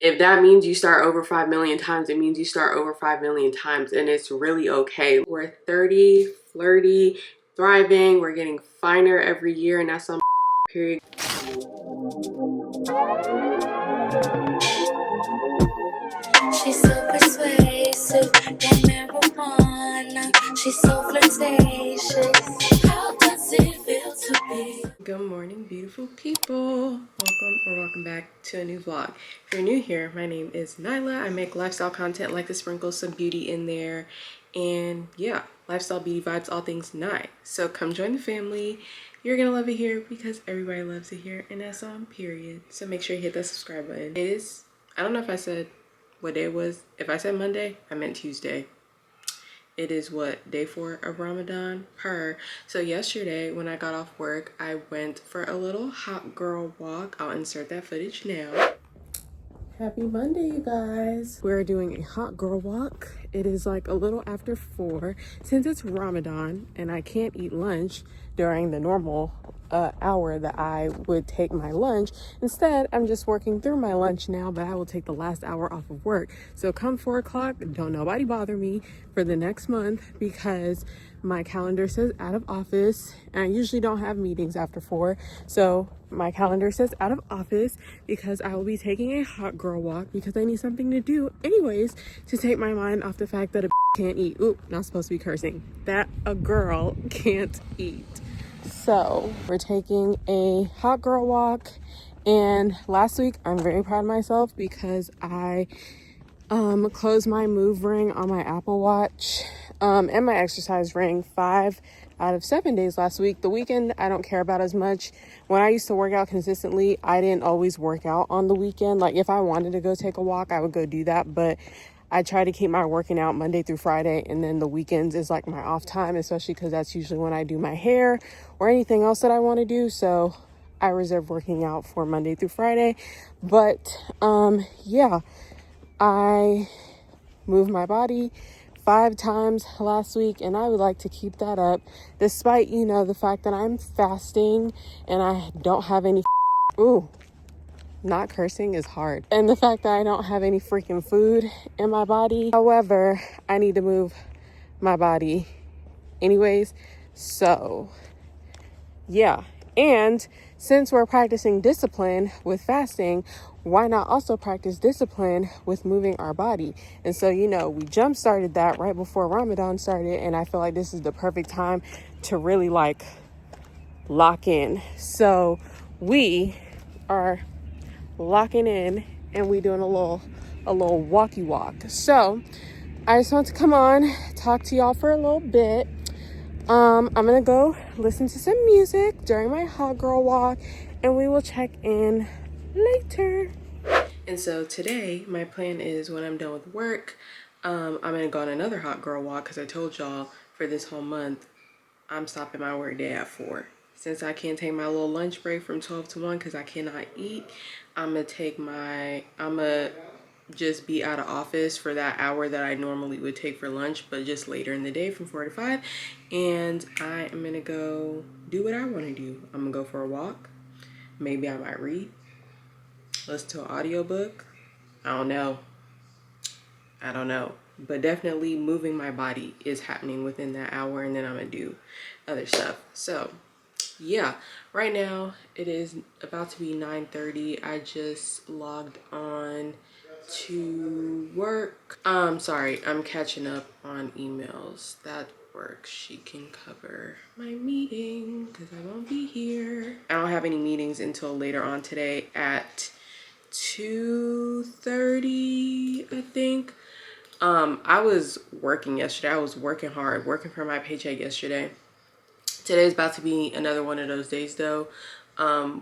If that means you start over 5 million times, it means you start over 5 million times, and it's really okay. We're 30, flirty, thriving. We're getting finer every year, and that's on period. She's so persuasive, that marijuana. She's so flirtatious. How does it feel to be? Good morning, beautiful people. Welcome back to a new vlog. If you're new here, my name is Nyla. I make lifestyle content, like to sprinkle some beauty in there. And yeah, lifestyle, beauty vibes, all things Nye. So come join the family. You're gonna love it here because everybody loves it here, and that's on period. So make sure you hit that subscribe button. It is, I don't know if I said what day it was. If I said Monday, I meant Tuesday. It is what, day 4 of Ramadan per. So yesterday when I got off work, I went for a little hot girl walk. I'll insert that footage now. Happy Monday, you guys. We're doing a hot girl walk. It is like a little after 4 since it's Ramadan and I can't eat lunch during the normal hour that I would take my lunch. Instead, I'm just working through my lunch now, but I will take the last hour off of work. So come 4 o'clock, don't nobody bother me for the next month because my calendar says out of office, and I usually don't have meetings after 4. So my calendar says out of office because I will be taking a hot girl walk because I need something to do anyways to take my mind off the fact that a can't eat. Ooh, not supposed to be cursing. That a girl can't eat. So we're taking a hot girl walk, and last week I'm very proud of myself because I closed my move ring on my Apple Watch and my exercise ring 5 out of 7 days last week. The weekend I don't care about as much. When I used to work out consistently, I didn't always work out on the weekend. Like if I wanted to go take a walk, I would go do that, but I try to keep my working out Monday through Friday, and then the weekends is like my off time, especially because that's usually when I do my hair or anything else that I want to do. So I reserve working out for Monday through Friday. But yeah, I moved my body 5 times last week, and I would like to keep that up despite, you know, the fact that I'm fasting and I don't have any not cursing is hard, and the fact that I don't have any freaking food in my body. However, I need to move my body anyways. So yeah, and since we're practicing discipline with fasting, why not also practice discipline with moving our body? And so, you know, we jump started that right before Ramadan started, and I feel like this is the perfect time to really like lock in. So we are locking in, and we doing a little walkie walk. So I just want to come on, talk to y'all for a little bit. I'm gonna go listen to some music during my hot girl walk, and we will check in later. And so today my plan is when I'm done with work, I'm gonna go on another hot girl walk because I told y'all for this whole month I'm stopping my work day at 4. Since I can't take my little lunch break from 12 to 1 because I cannot eat, I'm gonna just be out of office for that hour that I normally would take for lunch, but just later in the day from 4 to 5. And I am gonna go do what I want to do. I'm gonna go for a walk. Maybe I might read, listen to an audiobook. I don't know. But definitely moving my body is happening within that hour, and then I'm gonna do other stuff. So yeah, right now it is about to be 9:30. I just logged on to work. Sorry, I'm catching up on emails. That works. She can cover my meeting because I won't be here. I don't have any meetings until later on today at 2:30, I think. I was working yesterday. I was working hard, working for my paycheck yesterday. Today's about to be another one of those days though,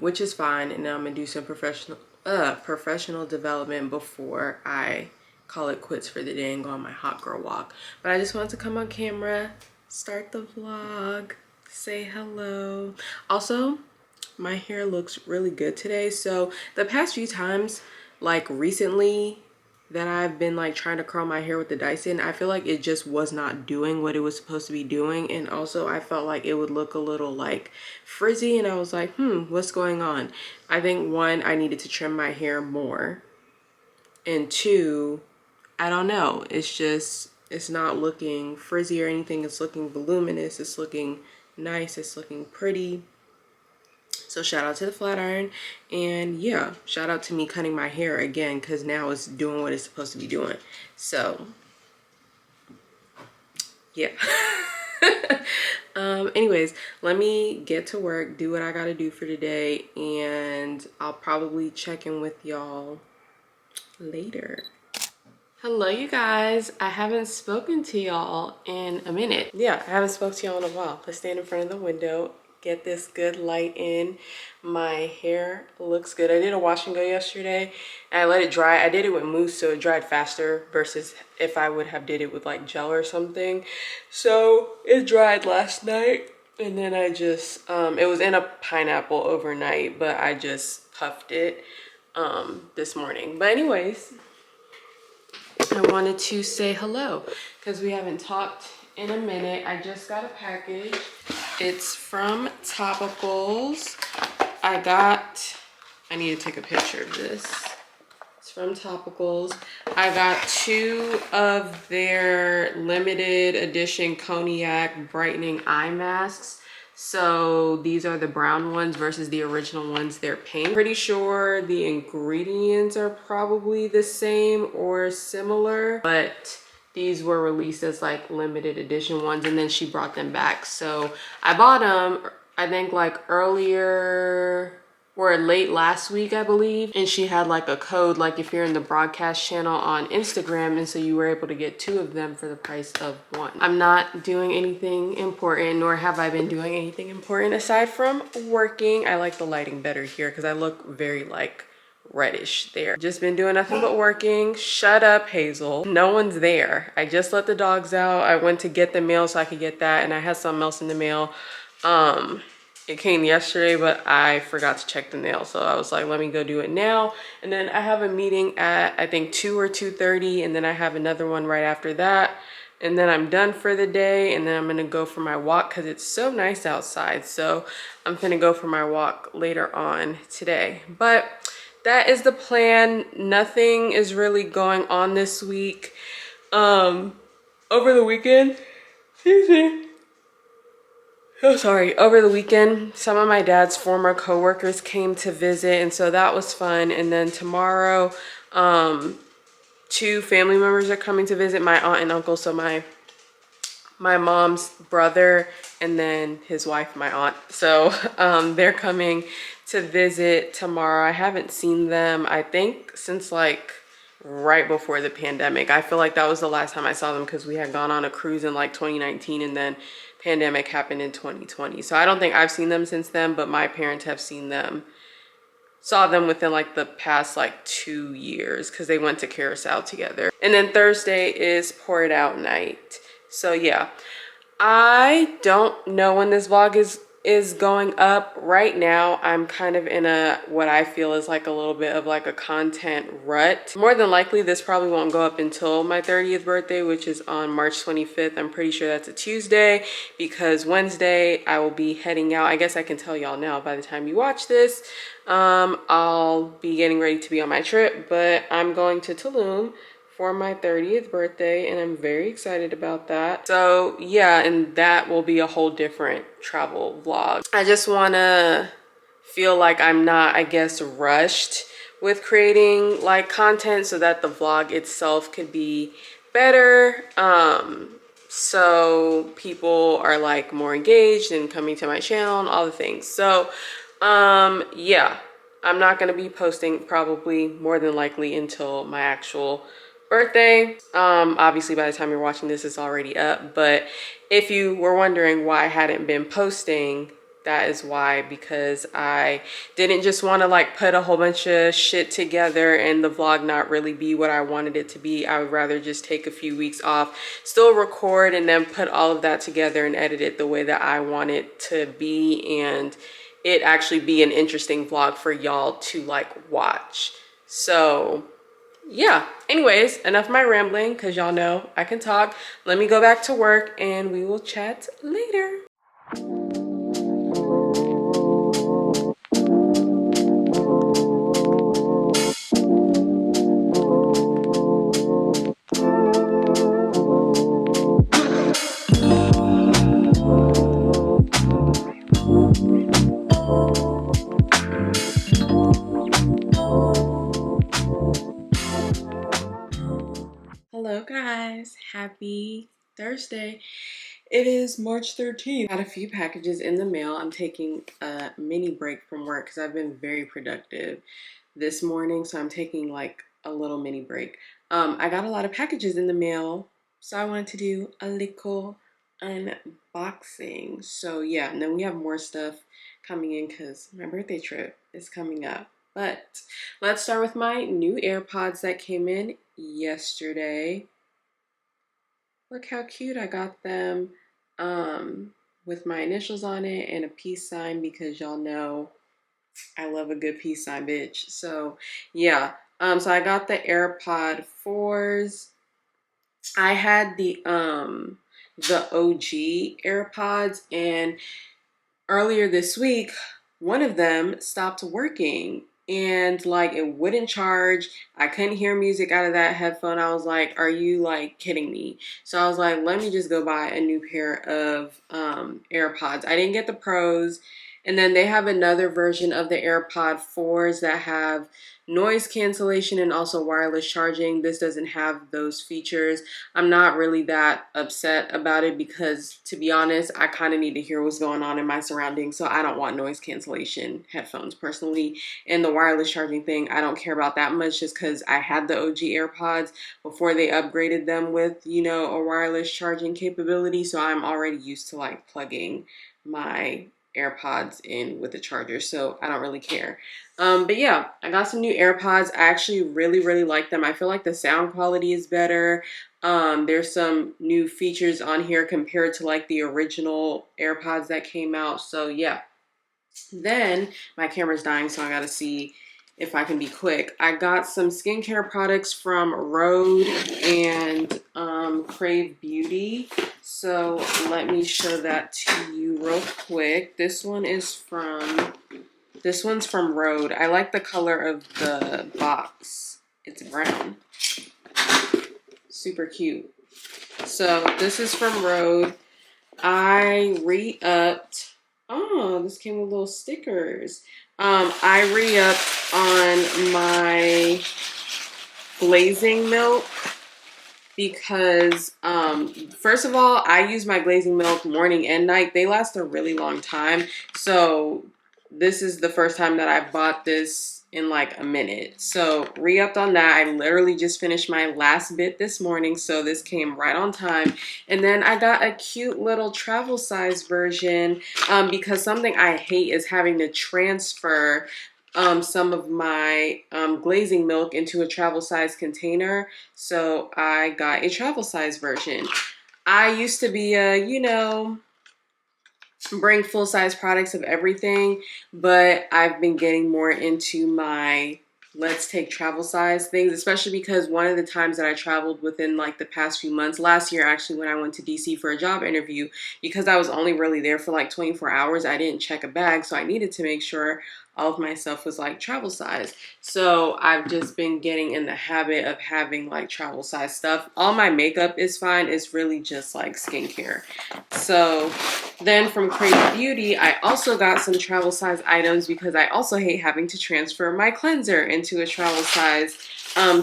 which is fine. And I'm gonna do some professional development before I call it quits for the day and go on my hot girl walk. But I just wanted to come on camera, start the vlog, say hello. Also, my hair looks really good today. So the past few times, like recently, that I've been like trying to curl my hair with the Dyson, I feel like it just was not doing what it was supposed to be doing. And also I felt like it would look a little like frizzy, and I was like, what's going on? I think one, I needed to trim my hair more. And two, I don't know, it's not looking frizzy or anything. It's looking voluminous, it's looking nice, it's looking pretty. So shout out to the flat iron. And yeah, shout out to me cutting my hair again, because now it's doing what it's supposed to be doing. So yeah. Anyways, let me get to work, do what I gotta do for today, and I'll probably check in with y'all later. Hello, you guys. I haven't spoken to y'all in a minute. Yeah, I haven't spoken to y'all in a while. Let's stand in front of the window, get this good light in. My hair looks good. I did a wash and go yesterday and I let it dry. I did it with mousse, so it dried faster versus if I would have did it with like gel or something. So it dried last night, and then I just, it was in a pineapple overnight, but I just puffed it this morning. But anyways, I wanted to say hello because we haven't talked in a minute. I just got a package. It's from Topicals. I need to take a picture of this. It's from Topicals. I got 2 of their limited edition cognac brightening eye masks. So these are the brown ones versus the original ones, they're pink. Pretty sure the ingredients are probably the same or similar, but these were released as like limited edition ones, and then she brought them back. So I bought them, I think like earlier or late last week, I believe. And she had like a code, like if you're in the broadcast channel on Instagram, and so you were able to get 2 of them for the price of 1. I'm not doing anything important, nor have I been doing anything important aside from working. I like the lighting better here because I look very like reddish there. Just been doing nothing but working. Shut up, Hazel. No one's there. I just let the dogs out. I went to get the mail so I could get that, and I had something else in the mail. It came yesterday, but I forgot to check the mail. So I was like, let me go do it now. And then I have a meeting at, I think 2 or 2:30. And then I have another one right after that. And then I'm done for the day. And then I'm gonna go for my walk because it's so nice outside. So I'm gonna go for my walk later on today. But that is the plan. Nothing is really going on this week. Over the weekend, excuse me. Oh, sorry. Over the weekend, some of my dad's former coworkers came to visit, and so that was fun. And then tomorrow, 2 family members are coming to visit, my aunt and uncle. So my mom's brother and then his wife, my aunt. So they're coming to visit tomorrow. I haven't seen them, I think, since like right before the pandemic. I feel like that was the last time I saw them because we had gone on a cruise in like 2019, and then pandemic happened in 2020. So I don't think I've seen them since then, but my parents have seen them, saw them within like the past like 2 years because they went to Curacao together. And then Thursday is pour it out night. So yeah, I don't know when this vlog is going up. Right now I'm kind of in a what I feel is like a little bit of like a content rut. More than likely this probably won't go up until my 30th birthday, which is on March 25th. I'm pretty sure that's a Tuesday because Wednesday I will be heading out. I guess I can tell y'all now by the time you watch this. I'll be getting ready to be on my trip, but I'm going to Tulum for my 30th birthday, and I'm very excited about that. So yeah, and that will be a whole different travel vlog. I just wanna feel like I'm not, I guess, rushed with creating like content so that the vlog itself could be better. So people are like more engaged and coming to my channel and all the things. So yeah, I'm not gonna be posting probably more than likely until my actual birthday. Obviously by the time you're watching this it's already up, but if you were wondering why I hadn't been posting, that is why, because I didn't just want to like put a whole bunch of shit together and the vlog not really be what I wanted it to be. I would rather just take a few weeks off, still record, and then put all of that together and edit it the way that I want it to be, and it actually be an interesting vlog for y'all to like watch. So yeah, anyways, enough of my rambling because y'all know I can talk. Let me go back to work and we will chat later. Hello guys, happy Thursday. It is March 13th. I got a few packages in the mail. I'm taking a mini break from work because I've been very productive this morning, so I'm taking like a little mini break. I got a lot of packages in the mail, so I wanted to do a little unboxing. So yeah, and then we have more stuff coming in because my birthday trip is coming up. But let's start with my new AirPods that came in yesterday. Look how cute. I got them with my initials on it and a peace sign because y'all know I love a good peace sign, bitch. So yeah, so I got the AirPod 4s. I had the OG AirPods, and earlier this week, one of them stopped working and like it wouldn't charge. I couldn't hear music out of that headphone. I was like, are you like kidding me? So I was like, let me just go buy a new pair of AirPods. I didn't get the Pros. And then they have another version of the AirPod 4s that have noise cancellation and also wireless charging. This doesn't have those features. I'm not really that upset about it because, to be honest, I kind of need to hear what's going on in my surroundings, so I don't want noise cancellation headphones personally. And the wireless charging thing, I don't care about that much just because I had the OG AirPods before they upgraded them with, you know, a wireless charging capability, so I'm already used to like plugging my AirPods in with the charger, so I don't really care. But yeah, I got some new AirPods. I actually really like them. I feel like the sound quality is better. There's some new features on here compared to like the original AirPods that came out. So yeah. Then my camera's dying, so I gotta see if I can be quick. I got some skincare products from Rhode and Crave Beauty. So let me show that to you real quick. This one's from Rhode. I like the color of the box. It's brown. Super cute. So this is from Rhode. I re-upped. Oh, this came with little stickers. I re-upped on my glazing milk because first of all, I use my glazing milk morning and night. They last a really long time. So this is the first time that I bought this in like a minute. So re-upped on that. I literally just finished my last bit this morning, so this came right on time. And then I got a cute little travel size version because something I hate is having to transfer some of my glazing milk into a travel size container. So I got a travel size version. I used to be a, you know, bring full size products of everything, but I've been getting more into my let's take travel size things, especially because one of the times that I traveled within like the past few months, last year actually, when I went to DC for a job interview, because I was only really there for like 24 hours, I didn't check a bag, so I needed to make sure all of my stuff was like travel size. So I've just been getting in the habit of having like travel size stuff. All my makeup is fine. It's really just like skincare. So then from Crave Beauty, I also got some travel size items because I also hate having to transfer my cleanser into a travel size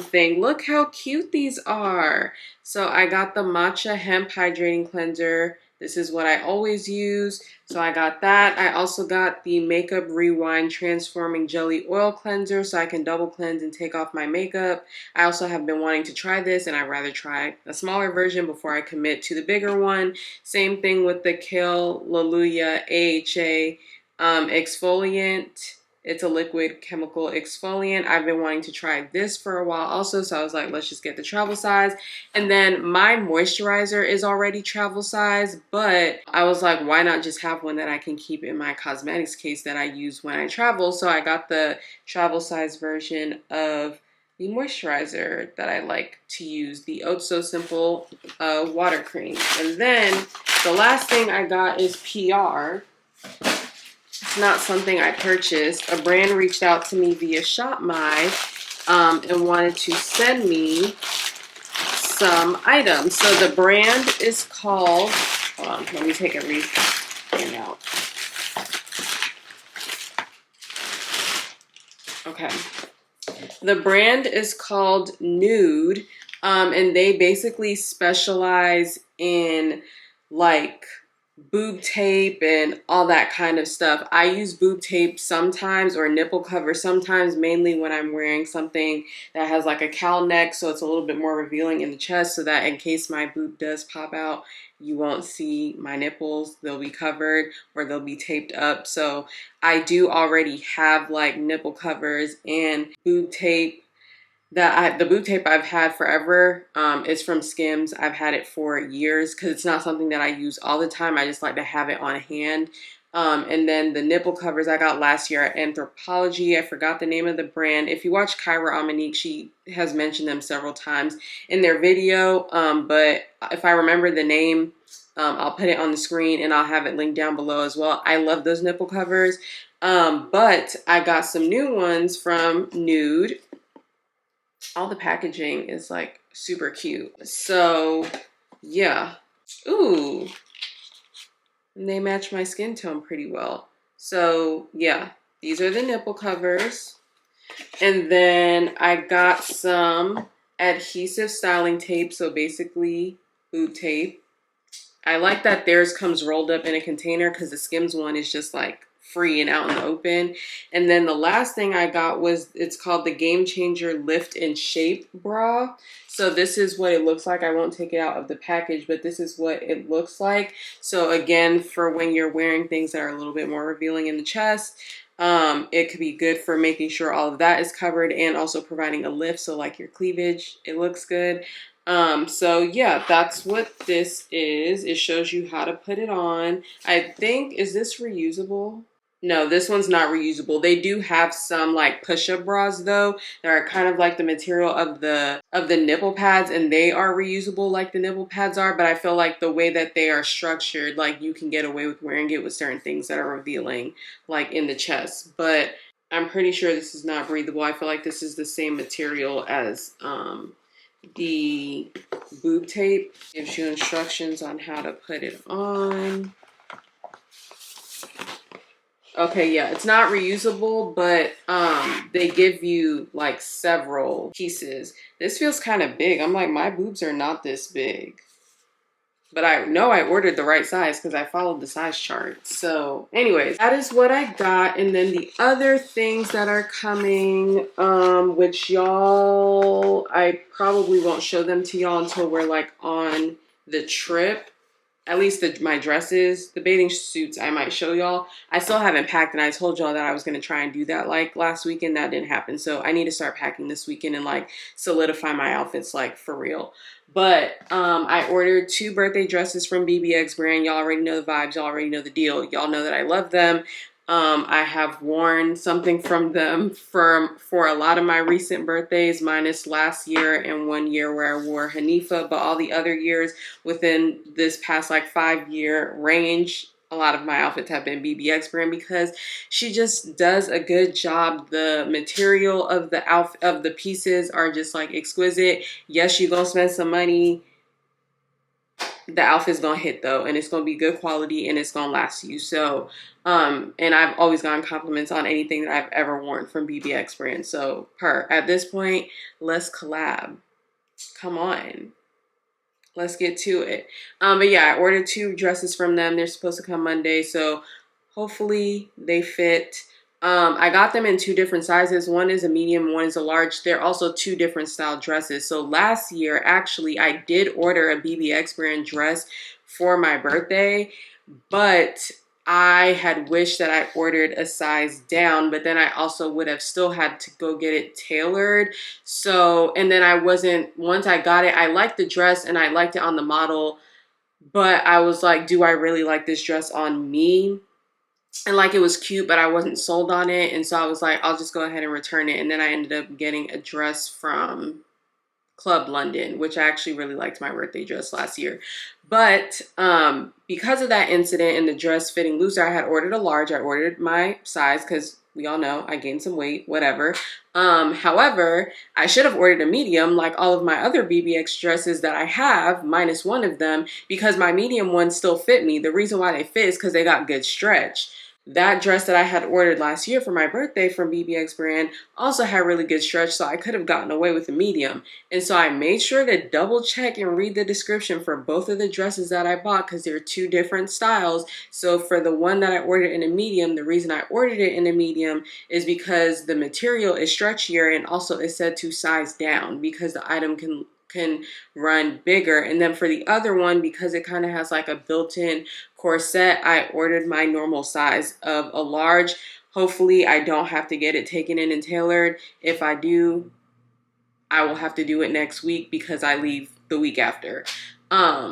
thing. Look how cute these are. So I got the Matcha Hemp Hydrating Cleanser. This is what I always use. So I got that. I also got the Makeup Rewind Transforming Jelly Oil Cleanser so I can double cleanse and take off my makeup. I also have been wanting to try this, and I'd rather try a smaller version before I commit to the bigger one. Same thing with the Kale Laluya AHA exfoliant. It's a liquid chemical exfoliant. I've been wanting to try this for a while also, so I was like, let's just get the travel size. And then my moisturizer is already travel size, but I was like, why not just have one that I can keep in my cosmetics case that I use when I travel? So I got the travel size version of the moisturizer that I like to use, the Oh So Simple water cream. And then the last thing I got is PR. It's not something I purchased. A brand reached out to me via ShopMy and wanted to send me some items. So the brand is called, hold on, let me take a read out. Okay. The brand is called Nude And they basically specialize in like boob tape and all that kind of stuff. I use boob tape sometimes or nipple cover sometimes, mainly when I'm wearing something that has like a cowl neck, so it's a little bit more revealing in the chest, so that in case my boob does pop out, you won't see my nipples. They'll be covered or they'll be taped up. So I do already have like nipple covers and boob tape. The boob tape I've had forever. It's from Skims. I've had it for years because it's not something that I use all the time. I just like to have it on hand. And then the nipple covers I got last year at Anthropology. I forgot the name of the brand. If you watch Kyra Amanique, she has mentioned them several times in their video. But if I remember the name, I'll put it on the screen and I'll have it linked down below as well. I love those nipple covers. But I got some new ones from Nude. All the packaging is like super cute. So yeah. Ooh. And they match my skin tone pretty well. So yeah, these are the nipple covers. And then I got some adhesive styling tape. So basically boob tape. I like that theirs comes rolled up in a container because the Skims one is just like free and out in the open. And then the last thing I got was, it's called the Game Changer Lift and Shape Bra. So this is what it looks like. I won't take it out of the package, but this is what it looks like. So again, for when you're wearing things that are a little bit more revealing in the chest, it could be good for making sure all of that is covered and also providing a lift. So like your cleavage, it looks good. So yeah, that's what this is. It shows you how to put it on. I think, is this reusable? No, this one's not reusable. They do have some like push-up bras though that are kind of like the material of the nipple pads, and they are reusable like the nipple pads are, but I feel like the way that they are structured, like you can get away with wearing it with certain things that are revealing like in the chest. But I'm pretty sure this is not breathable. I feel like this is the same material as the boob tape. Gives you instructions on how to put it on. Okay, yeah, it's not reusable, but they give you like several pieces. This feels kind of big. I'm like, my boobs are not this big. But I know I ordered the right size because I followed the size chart. So anyways, that is what I got. And then the other things that are coming, which y'all, I probably won't show them to y'all until we're like on the trip. At least my dresses, the bathing suits, I might show y'all. I still haven't packed, and I told y'all that I was going to try and do that like last weekend. That didn't happen. So I need to start packing this weekend and like solidify my outfits like for real. But I ordered 2 birthday dresses from BBX brand. Y'all already know the vibes. Y'all already know the deal. Y'all know that I love them. I have worn something from them for a lot of my recent birthdays, minus last year and 1 year where I wore Hanifa, but all the other years within this past like 5-year range, a lot of my outfits have been BBX brand because she just does a good job. The material of the pieces are just like exquisite. Yes, you're gonna spend some money. The outfit's gonna hit though, and it's gonna be good quality and it's gonna last you. So and I've always gotten compliments on anything that I've ever worn from BBX brand. So at this point, let's collab. Come on, let's get to it. But yeah, I ordered 2 dresses from them. They're supposed to come Monday, so hopefully they fit. I got them in 2 different sizes. One is a medium, one is a large. They're also 2 different style dresses. So last year, actually, I did order a BBX brand dress for my birthday, but I had wished that I ordered a size down, but then I also would have still had to go get it tailored. So, and then once I got it, I liked the dress and I liked it on the model, but I was like, do I really like this dress on me? And like, it was cute, but I wasn't sold on it. And so I was like, I'll just go ahead and return it. And then I ended up getting a dress from Club London, which I actually really liked my birthday dress last year. But because of that incident and the dress fitting looser, I had ordered a large. I ordered my size because we all know I gained some weight, whatever. However, I should have ordered a medium like all of my other BBX dresses that I have, minus one of them, because my medium ones still fit me. The reason why they fit is because they got good stretch. that dress that I had ordered last year for my birthday from BBX brand also had really good stretch, so I could have gotten away with a medium. And so I made sure to double check and read the description for both of the dresses that I bought because they're two different styles. So for the one that I ordered in a medium, the reason I ordered it in a medium is because the material is stretchier, and also it said to size down because the item can run bigger. And then for the other one, because it kind of has like a built-in corset, I ordered my normal size of a large. Hopefully I don't have to get it taken in and tailored. If I do, I will have to do it next week because I leave the week after.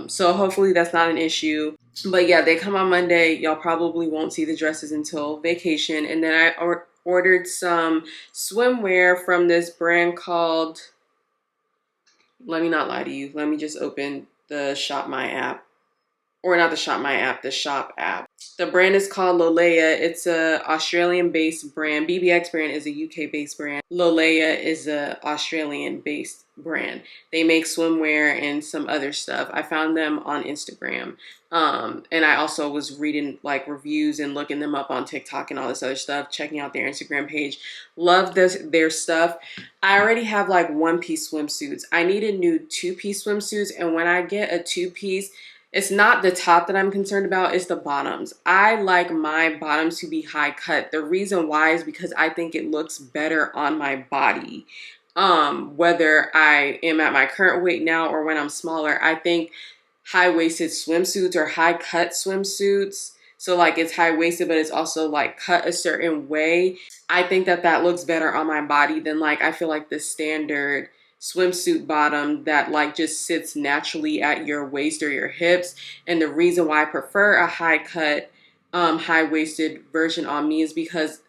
So hopefully that's not an issue. But yeah, they come on Monday. Y'all probably won't see the dresses until vacation. And then I ordered some swimwear from this brand called, let me not lie to you, let me just open the Shop My app. Or not the Shop My app, the Shop app. The brand is called Lolea. It's a Australian-based brand. BBX brand is a UK-based brand. Lolea is a Australian-based brand. They make swimwear and some other stuff. I found them on Instagram. And I also was reading like reviews and looking them up on TikTok and all this other stuff, checking out their Instagram page. Love their stuff. I already have like one-piece swimsuits. I need a new two-piece swimsuits, and when I get a two-piece, it's not the top that I'm concerned about, it's the bottoms. I like my bottoms to be high cut. The reason why is because I think it looks better on my body. Whether I am at my current weight now or when I'm smaller, I think high-waisted swimsuits or high-cut swimsuits, so like it's high-waisted but it's also like cut a certain way, I think that looks better on my body than like, I feel like the standard swimsuit bottom that like just sits naturally at your waist or your hips. And the reason why I prefer a high cut high-waisted version on me is because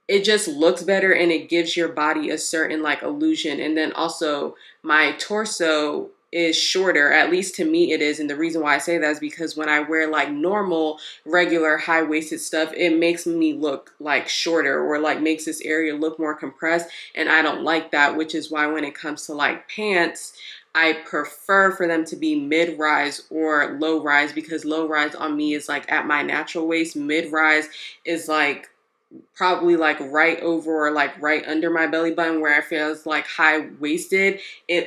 it just looks better and it gives your body a certain like illusion. And then also my torso is shorter, at least to me it is. And the reason why I say that is because when I wear like normal regular high-waisted stuff, it makes me look like shorter or like makes this area look more compressed, and I don't like that, which is why when it comes to like pants, I prefer for them to be mid-rise or low-rise, because low-rise on me is like at my natural waist. Mid-rise is like probably like right over or like right under my belly button, where I feel it's like high waisted.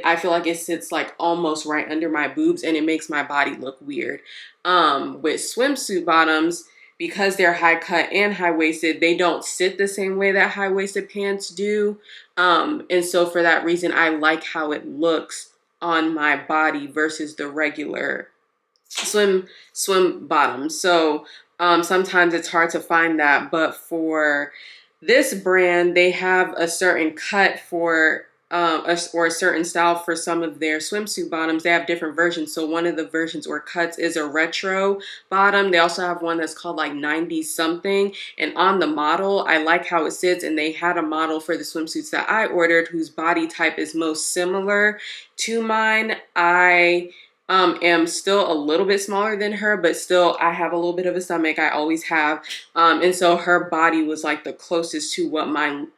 I feel like it sits like almost right under my boobs, and it makes my body look weird. With swimsuit bottoms, because they're high cut and high waisted, they don't sit the same way that high waisted pants do. And so for that reason, I like how it looks on my body versus the regular swim bottoms. So sometimes it's hard to find that, but for this brand, they have a certain cut for or a certain style for some of their swimsuit bottoms. They have different versions. So one of the versions or cuts is a retro bottom. They also have one that's called like 90 something. And on the model, I like how it sits. And they had a model for the swimsuits that I ordered whose body type is most similar to mine. I am still a little bit smaller than her, but still I have a little bit of a stomach. I always have. And so her body was like the closest to what mine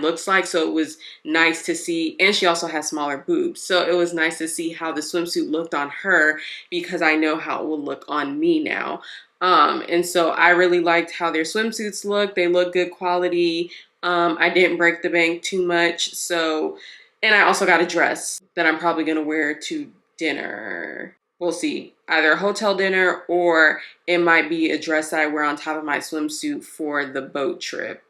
looks like. So it was nice to see. And she also has smaller boobs. So it was nice to see how the swimsuit looked on her, because I know how it will look on me now. And so I really liked how their swimsuits look. They look good quality. I didn't break the bank too much. So, and I also got a dress that I'm probably going to wear to dinner. We'll see. Either a hotel dinner, or it might be a dress that I wear on top of my swimsuit for the boat trip.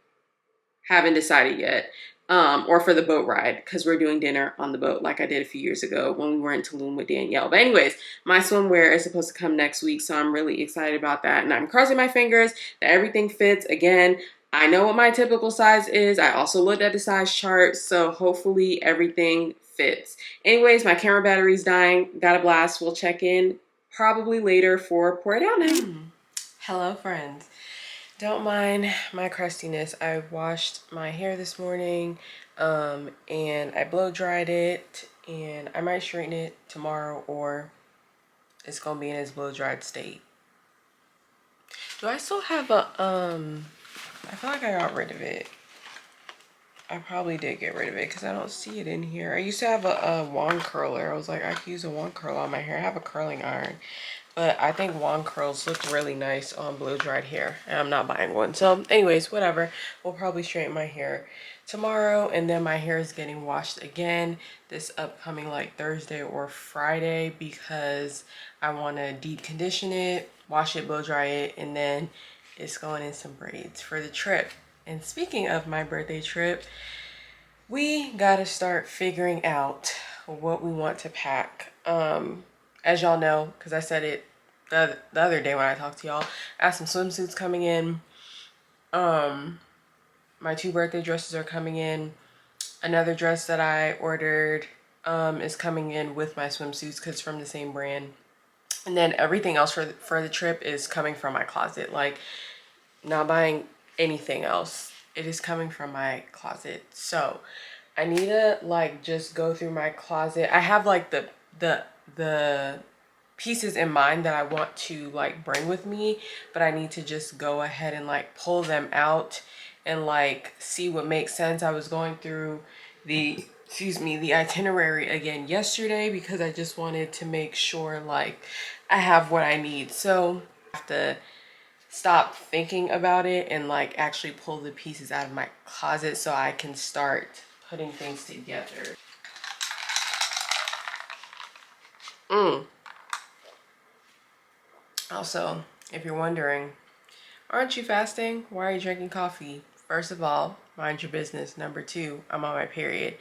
Haven't decided yet. Or for the boat ride, because we're doing dinner on the boat like I did a few years ago when we were in Tulum with Danielle. But anyways, my swimwear is supposed to come next week, so I'm really excited about that. And I'm crossing my fingers that everything fits. Again, I know what my typical size is. I also looked at the size chart, so hopefully everything fits. Anyways, my camera battery's dying. Got a blast. We'll check in probably later for pour it out night. Hello, friends. Don't mind my crustiness. I washed my hair this morning and I blow dried it, and I might straighten it tomorrow, or it's gonna be in its blow dried state. Do I still have a I feel like I got rid of it. I probably did get rid of it because I don't see it in here. I used to have a wand curler. I was like, I could use a wand curler on my hair. I have a curling iron. But I think wand curls look really nice on blow dried hair, and I'm not buying one. So anyways, whatever. We'll probably straighten my hair tomorrow, and then my hair is getting washed again this upcoming like Thursday or Friday because I want to deep condition it, wash it, blow dry it, and then it's going in some braids for the trip. And speaking of my birthday trip, we gotta start figuring out what we want to pack. As y'all know, because I said it the other day when I talked to y'all, I have some swimsuits coming in. My 2 birthday dresses are coming in. Another dress that I ordered is coming in with my swimsuits because it's from the same brand. And then everything else for the trip is coming from my closet. Like, not buying anything else. It is coming from my closet. So I need to like just go through my closet. I have like the pieces in mind that I want to like bring with me, but I need to just go ahead and like pull them out and like see what makes sense. I was going through the the itinerary again yesterday because I just wanted to make sure like I have what I need. So I have to stop thinking about it and like actually pull the pieces out of my closet so I can start putting things together. Also, if you're wondering, aren't you fasting? Why are you drinking coffee? First of all, mind your business. Number 2, I'm on my period.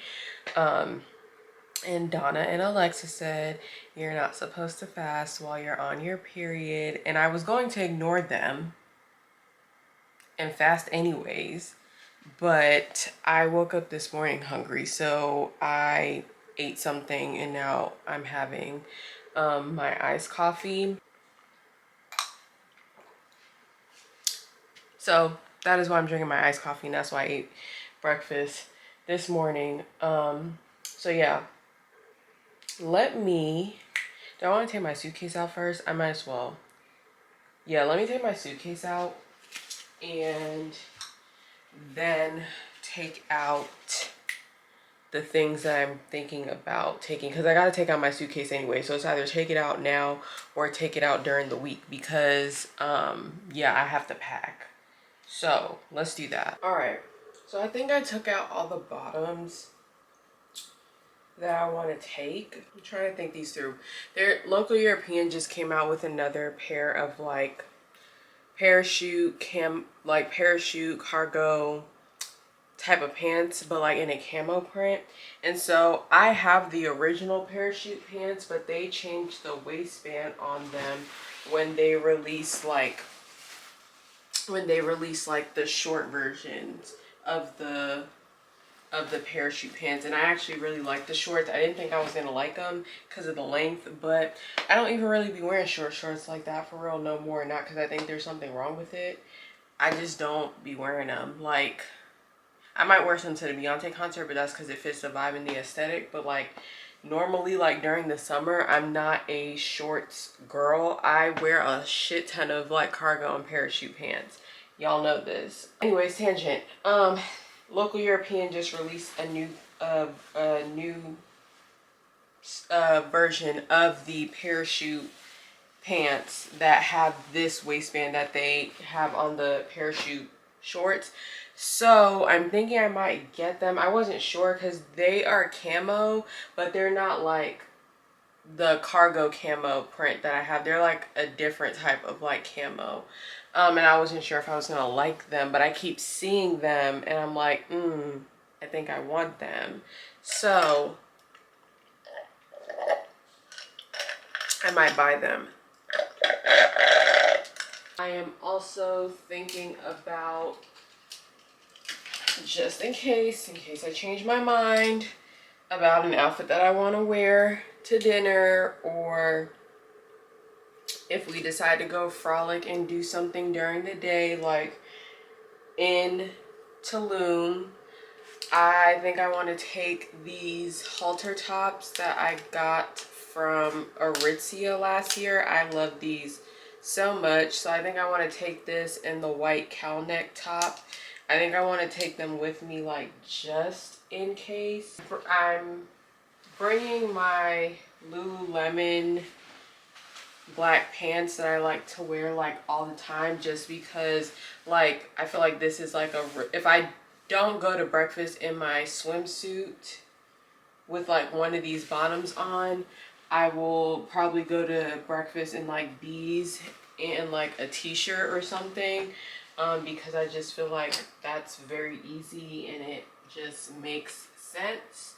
And Donna and Alexa said, you're not supposed to fast while you're on your period. And I was going to ignore them and fast anyways. But I woke up this morning hungry, so I ate something and now I'm having my iced coffee. So that is why I'm drinking my iced coffee, and that's why I ate breakfast this morning. So yeah, do I want to take my suitcase out first? I might as well. Yeah, let me take my suitcase out and then take out the things that I'm thinking about taking, because I got to take out my suitcase anyway. So it's either take it out now or take it out during the week because yeah, I have to pack. So let's do that. All right, so I think I took out all the bottoms that I want to take. I'm trying to think these through. Their local European just came out with another pair of like parachute cargo type of pants, but like in a camo print. And so I have the original parachute pants, but they changed the waistband on them when they released like the short versions of the parachute pants. And I actually really like the shorts. I didn't think I was gonna like them because of the length, but I don't even really be wearing short shorts like that for real no more. Not because I think there's something wrong with it, I just don't be wearing them. Like, I might wear some to the Beyonce concert, but that's because it fits the vibe and the aesthetic. But like normally, like during the summer, I'm not a shorts girl. I wear a shit ton of like cargo and parachute pants. Y'all know this. Anyways, tangent. Local European just released a new version of the parachute pants that have this waistband that they have on the parachute shorts. So I'm thinking I might get them. I wasn't sure because they are camo, but they're not like the cargo camo print that I have. They're like a different type of like camo. And I wasn't sure if I was gonna like them, but I keep seeing them and I'm like, I think I want them. So I might buy them. I am also thinking about, just in case I change my mind about an outfit that I want to wear to dinner, or if we decide to go frolic and do something during the day, like in Tulum. I think I want to take these halter tops that I got from Aritzia last year. I love these so much. So I think I want to take this and the white cow neck top. I think I want to take them with me like just in case. I'm bringing my Lululemon black pants that I like to wear like all the time, just because like I feel like this is like if I don't go to breakfast in my swimsuit with like one of these bottoms on, I will probably go to breakfast in like these and like a t-shirt or something, because I just feel like that's very easy and it just makes sense.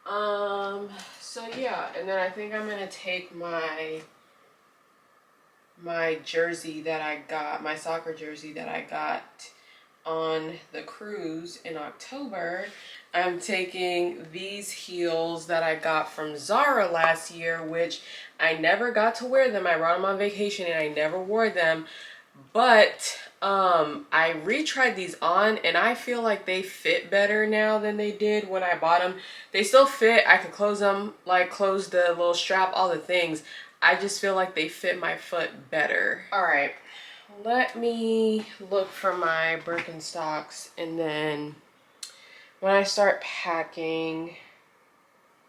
So yeah, and then I think I'm gonna take my jersey that I got, my soccer jersey that I got on the cruise in October. I'm taking these heels that I got from Zara last year, which I never got to wear them. I brought them on vacation and I never wore them. But I retried these on and I feel like they fit better now than they did when I bought them. They still fit. I could close them, like close the little strap, all the things. I just feel like they fit my foot better. All right, let me look for my Birkenstocks, and then when I start packing,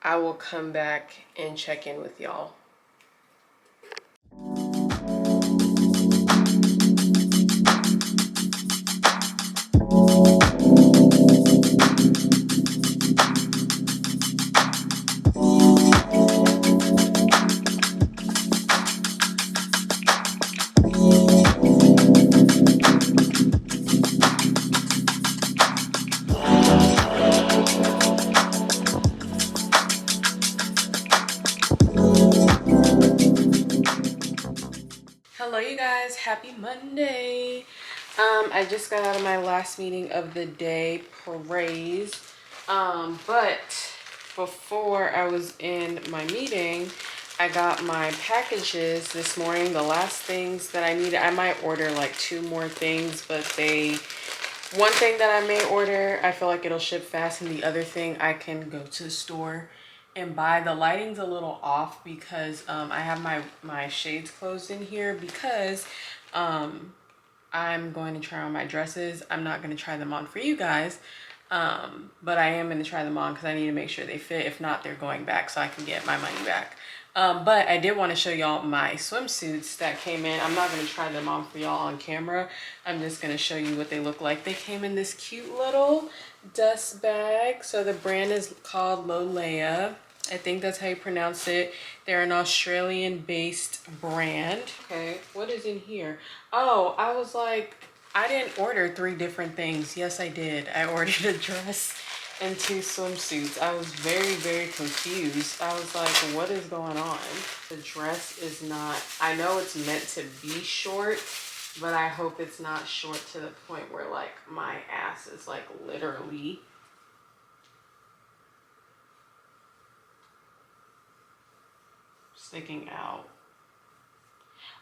I will come back and check in with y'all. Hello you guys, happy Monday. I just got out of my last meeting of the day, praise. But before I was in my meeting, I got my packages this morning, the last things that I needed. I might order like 2 more things, but one thing that I may order, I feel like it'll ship fast, and the other thing I can go to the store and buy. The lighting's a little off because I have my shades closed in here because I'm going to try on my dresses. I'm not going to try them on for you guys, but I am going to try them on because I need to make sure they fit. If not, they're going back so I can get my money back. But I did want to show y'all my swimsuits that came in. I'm not going to try them on for y'all on camera. I'm just going to show you what they look like. They came in this cute little dust bag. So the brand is called Lolea. I think that's how you pronounce it. They're an Australian-based brand. Okay, what is in here? Oh, I was like, I didn't order 3 different things. Yes, I did. I ordered a dress and 2 swimsuits. I was very, very confused. I was like, what is going on? The dress is not, I know it's meant to be short, but I hope it's not short to the point where like my ass is like literally sticking out.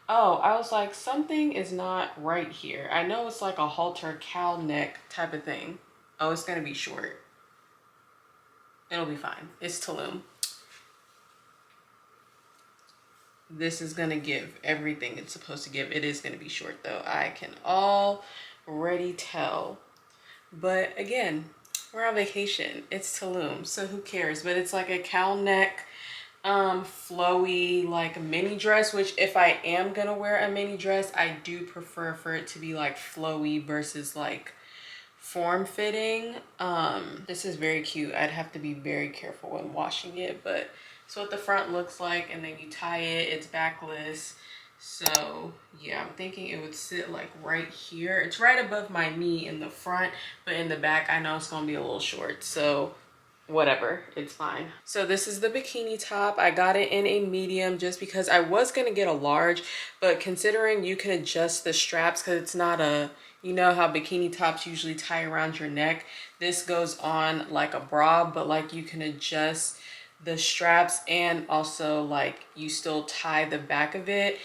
Oh, I was like, something is not right here. I know it's like a halter cow neck type of thing. Oh, it's gonna be short. It'll be fine. It's Tulum. This is gonna give everything it's supposed to give. It is gonna be short though. I can already tell. But again, we're on vacation. It's Tulum, so who cares? But it's like a cow neck, flowy like mini dress, which if I am gonna wear a mini dress, I do prefer for it to be like flowy versus like form-fitting. This is very cute. I'd have to be very careful when washing it, but it's what the front looks like, and then you tie it. It's backless. So yeah, I'm thinking it would sit like right here. It's right above my knee in the front, but in the back I know it's gonna be a little short, so whatever, it's fine. So this is the bikini top. I got it in a medium just because I was gonna get a large, but considering you can adjust the straps, because it's not a, you know how bikini tops usually tie around your neck, this goes on like a bra, but like you can adjust the straps, and also like you still tie the back of it.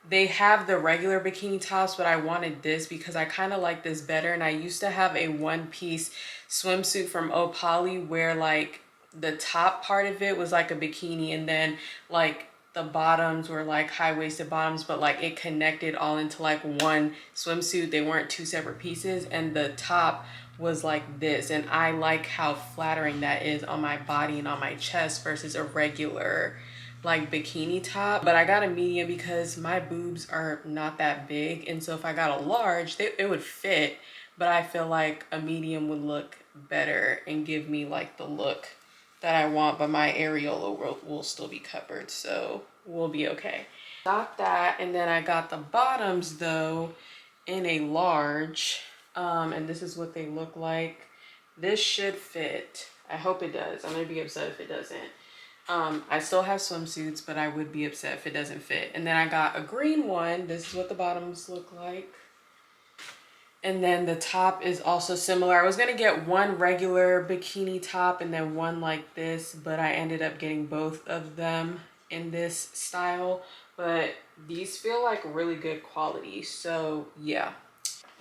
They have the regular bikini tops, but I wanted this because I kind of like this better. And I used to have a one-piece swimsuit from Opali where like the top part of it was like a bikini, and then like the bottoms were like high-waisted bottoms, but like it connected all into like one swimsuit. They weren't 2 separate pieces, and the top was like this, and I like how flattering that is on my body and on my chest versus a regular like bikini top, but I got a medium because my boobs are not that big, and so if I got a large it would fit, but I feel like a medium would look better and give me like the look that I want, but my areola will still be covered, so we'll be okay. Got that, and then I got the bottoms though in a large, and this is what they look like. This should fit. I hope it does. I'm gonna be upset if it doesn't. I still have swimsuits, but I would be upset if it doesn't fit. And then I got a green one. This is what the bottoms look like. And then the top is also similar. I was gonna get one regular bikini top and then one like this, but I ended up getting both of them in this style. But these feel like really good quality, so yeah.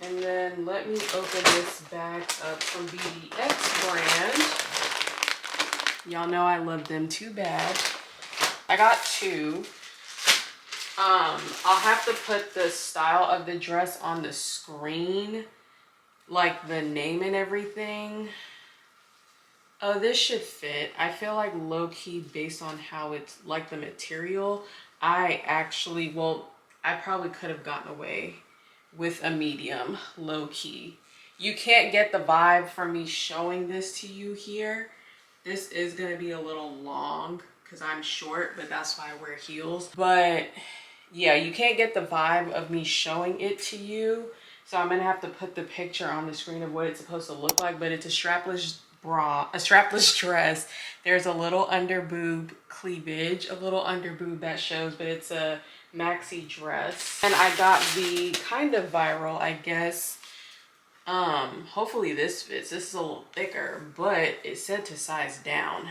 And then let me open this bag up from BDX brand. Y'all know I love them too bad. I got two. I'll have to put the style of the dress on the screen, like the name and everything. Oh, this should fit. I feel like low-key based on how it's like the material. I actually, well, I probably could have gotten away with a medium, low-key. You can't get the vibe from me showing this to you here. This is gonna be a little long because I'm short, but that's why I wear heels. But yeah, you can't get the vibe of me showing it to you. So I'm gonna have to put the picture on the screen of what it's supposed to look like, but it's a strapless bra, a strapless dress. There's a little under boob cleavage, a little under boob that shows, but it's a maxi dress. And I got the kind of viral, I guess. Hopefully this fits. This is a little thicker, but it said to size down,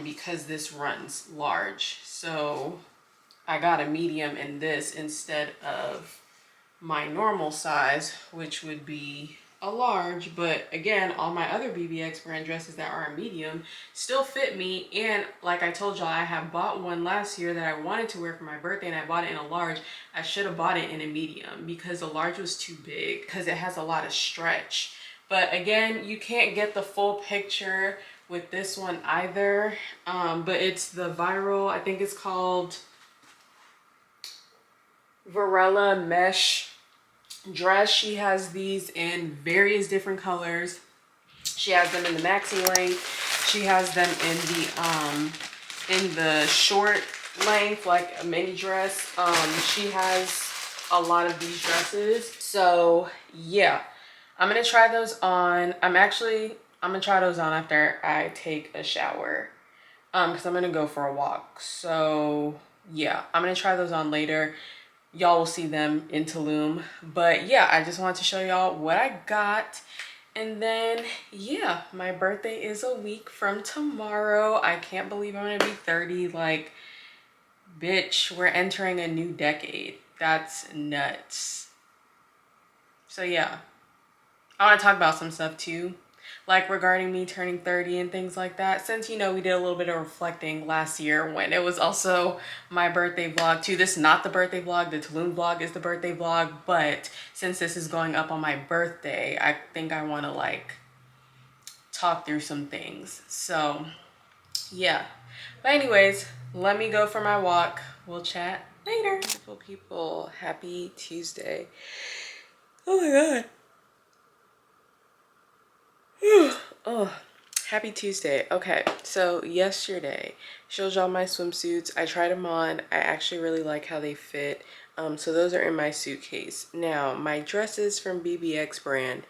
because this runs large. So I got a medium in this instead of my normal size, which would be a large. But again, all my other BBX brand dresses that are a medium still fit me. And like I told y'all, I have bought one last year that I wanted to wear for my birthday, and I bought it in a large. I should have bought it in a medium because the large was too big because it has a lot of stretch. But again, you can't get the full picture with this one either. But it's the viral, I think it's called Varela mesh dress. She has these in various different colors. She has them in the maxi length. She has them in the short length, like a mini dress. She has a lot of these dresses. So yeah, I'm gonna try those on. I'm gonna try those on after I take a shower, because I'm gonna go for a walk. So yeah, I'm gonna try those on later. Y'all will see them in Tulum. But yeah, I just wanted to show y'all what I got. And then yeah, my birthday is a week from tomorrow. I can't believe I'm gonna be 30. Like, bitch, we're entering a new decade. That's nuts. So yeah, I want to talk about some stuff too, like regarding me turning 30 and things like that, since you know we did a little bit of reflecting last year when it was also my birthday vlog too. This is not the birthday vlog, the Tulum vlog is the birthday vlog, but since this is going up on my birthday, I think I want to like talk through some things. So yeah, but anyways, let me go for my walk. We'll chat later. Beautiful people, happy Tuesday. Oh my god. Oh, happy Tuesday. Okay, so yesterday, showed y'all my swimsuits. I tried them on. I actually really like how they fit. So those are in my suitcase. Now, my dresses from BBX brand.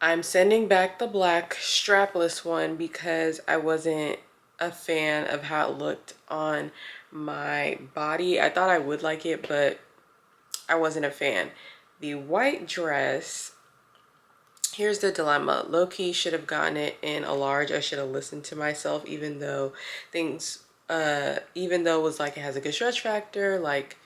I'm sending back the black strapless one because I wasn't a fan of how it looked on my body. I thought I would like it, but I wasn't a fan. The white dress, here's the dilemma. Low-key should have gotten it in a large. I should have listened to myself, even though it was like it has a good stretch factor, like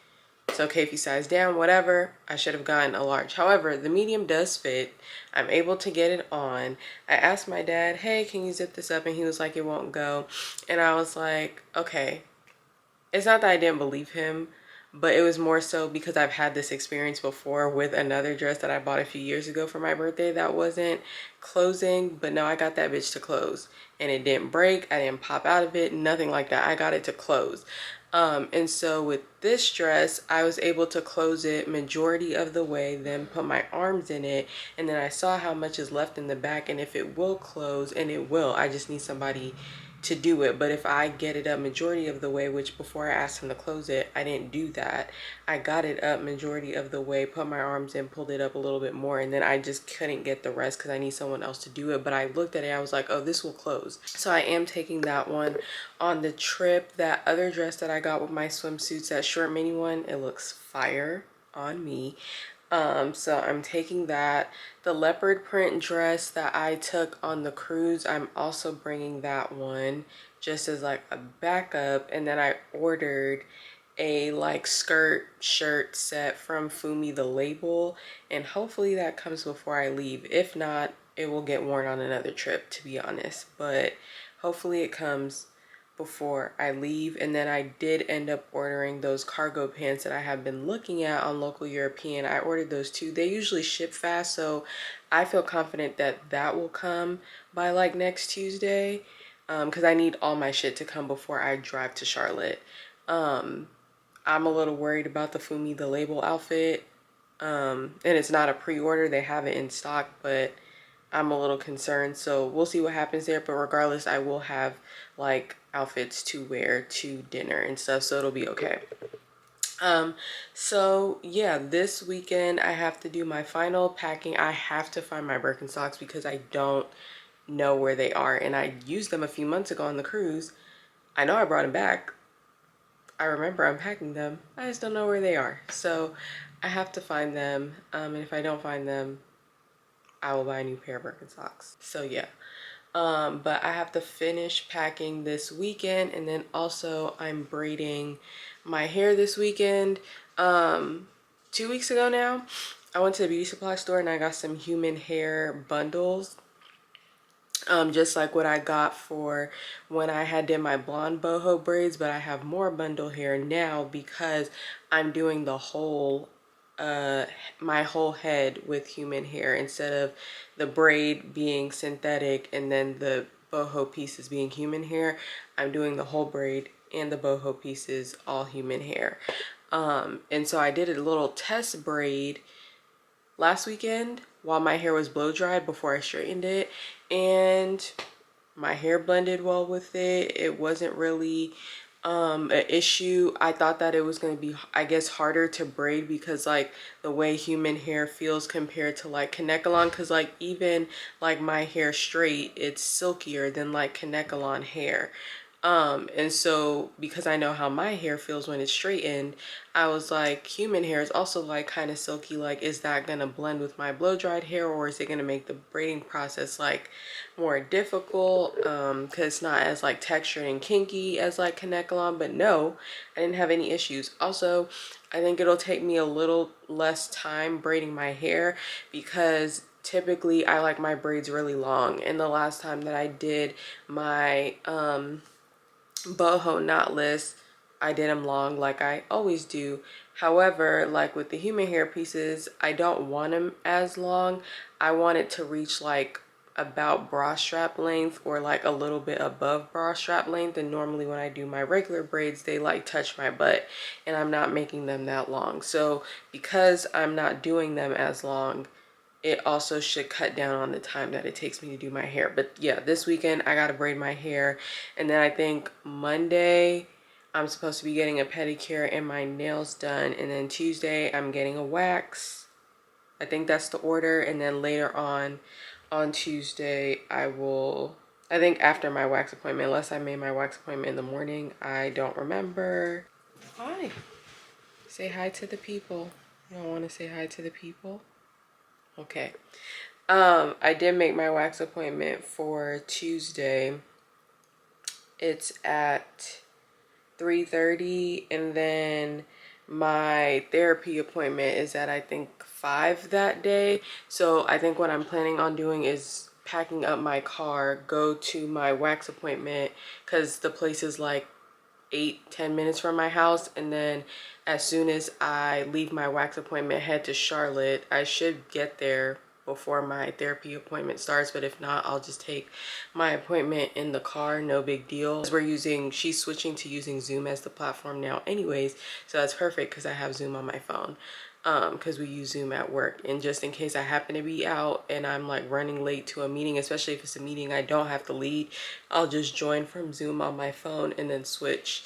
it's okay if you size down, whatever. I should have gotten a large. However, the medium does fit. I'm able to get it on. I asked my dad, hey, can you zip this up? And he was like, it won't go. And I was like, okay. It's not that I didn't believe him, but it was more so because I've had this experience before with another dress that I bought a few years ago for my birthday that wasn't closing, but no, I got that bitch to close and it didn't break. I didn't pop out of it, nothing like that. I got it to close. And so with this dress, I was able to close it majority of the way, then put my arms in it, and then I saw how much is left in the back and if it will close, and it will. I just need somebody to do it. But if I get it up majority of the way, which before I asked him to close it, I didn't do that. I got it up majority of the way, put my arms in, pulled it up a little bit more, and then I just couldn't get the rest because I need someone else to do it. But I looked at it, I was like, oh, this will close. So I am taking that one on the trip. That other dress that I got with my swimsuits, that short mini one, it looks fire on me. So I'm taking that. The leopard print dress that I took on the cruise, I'm also bringing that one just as like a backup. And then I ordered a like skirt shirt set from Fumi the Label, and hopefully that comes before I leave. If not, it will get worn on another trip, to be honest, but hopefully it comes before I leave. And then I did end up ordering those cargo pants that I have been looking at on Local European. I ordered those too. They usually ship fast, so I feel confident that that will come by like next Tuesday, because I need all my shit to come before I drive to Charlotte. I'm a little worried about the Fumi the Label outfit, and it's not a pre-order, they have it in stock, but I'm a little concerned, so we'll see what happens there. But regardless, I will have like outfits to wear to dinner and stuff, so it'll be okay. So yeah, this weekend I have to do my final packing. I have to find my Birkenstocks because I don't know where they are, and I used them a few months ago on the cruise. I know I brought them back, I remember unpacking them, I just don't know where they are, so I have to find them. And if I don't find them, I will buy a new pair of Birkenstocks. So yeah, but I have to finish packing this weekend, and then also I'm braiding my hair this weekend. 2 weeks ago now, I went to the beauty supply store and I got some human hair bundles, just like what I got for when I had did my blonde boho braids, but I have more bundle hair now because I'm doing the whole my whole head with human hair instead of the braid being synthetic and then the boho pieces being human hair. I'm doing the whole braid and the boho pieces all human hair. And so I did a little test braid last weekend while my hair was blow dried before I straightened it, and my hair blended well with it. It wasn't really an issue. I thought that it was going to be, I guess, harder to braid because like the way human hair feels compared to like Kanekalon, because like even like my hair straight, it's silkier than like Kanekalon hair. And so because I know how my hair feels when it's straightened, I was like, human hair is also like kind of silky. Like, is that gonna blend with my blow dried hair, or is it gonna make the braiding process like more difficult? Because it's not as like textured and kinky as like Kanekalon. But no, I didn't have any issues. Also, I think it'll take me a little less time braiding my hair because typically I like my braids really long. And the last time that I did my boho knotless, I did them long like I always do. However, like with the human hair pieces, I don't want them as long. I want it to reach like about bra strap length or like a little bit above bra strap length. And normally when I do my regular braids, they like touch my butt, and I'm not making them that long. So because I'm not doing them as long, it also should cut down on the time that it takes me to do my hair. But yeah, this weekend I gotta braid my hair, and then I think Monday I'm supposed to be getting a pedicure and my nails done, and then Tuesday I'm getting a wax. I think that's the order. And then later on Tuesday I think after my wax appointment, unless I made my wax appointment in the morning, I don't remember. Hi, say hi to the people. You don't want to say hi to the people? Okay. I did make my wax appointment for Tuesday. It's at 3:30, and then my therapy appointment is at I think 5 that day. So I think what I'm planning on doing is packing up my car, go to my wax appointment, because the place is like 8-10 minutes from my house. And then as soon as I leave my wax appointment, head to Charlotte. I should get there before my therapy appointment starts, but if not, I'll just take my appointment in the car. No big deal. She's switching to using Zoom as the platform now anyways, so that's perfect because I have Zoom on my phone, because we use Zoom at work. And just in case I happen to be out and I'm like running late to a meeting, especially if it's a meeting I don't have to lead, I'll just join from Zoom on my phone and then switch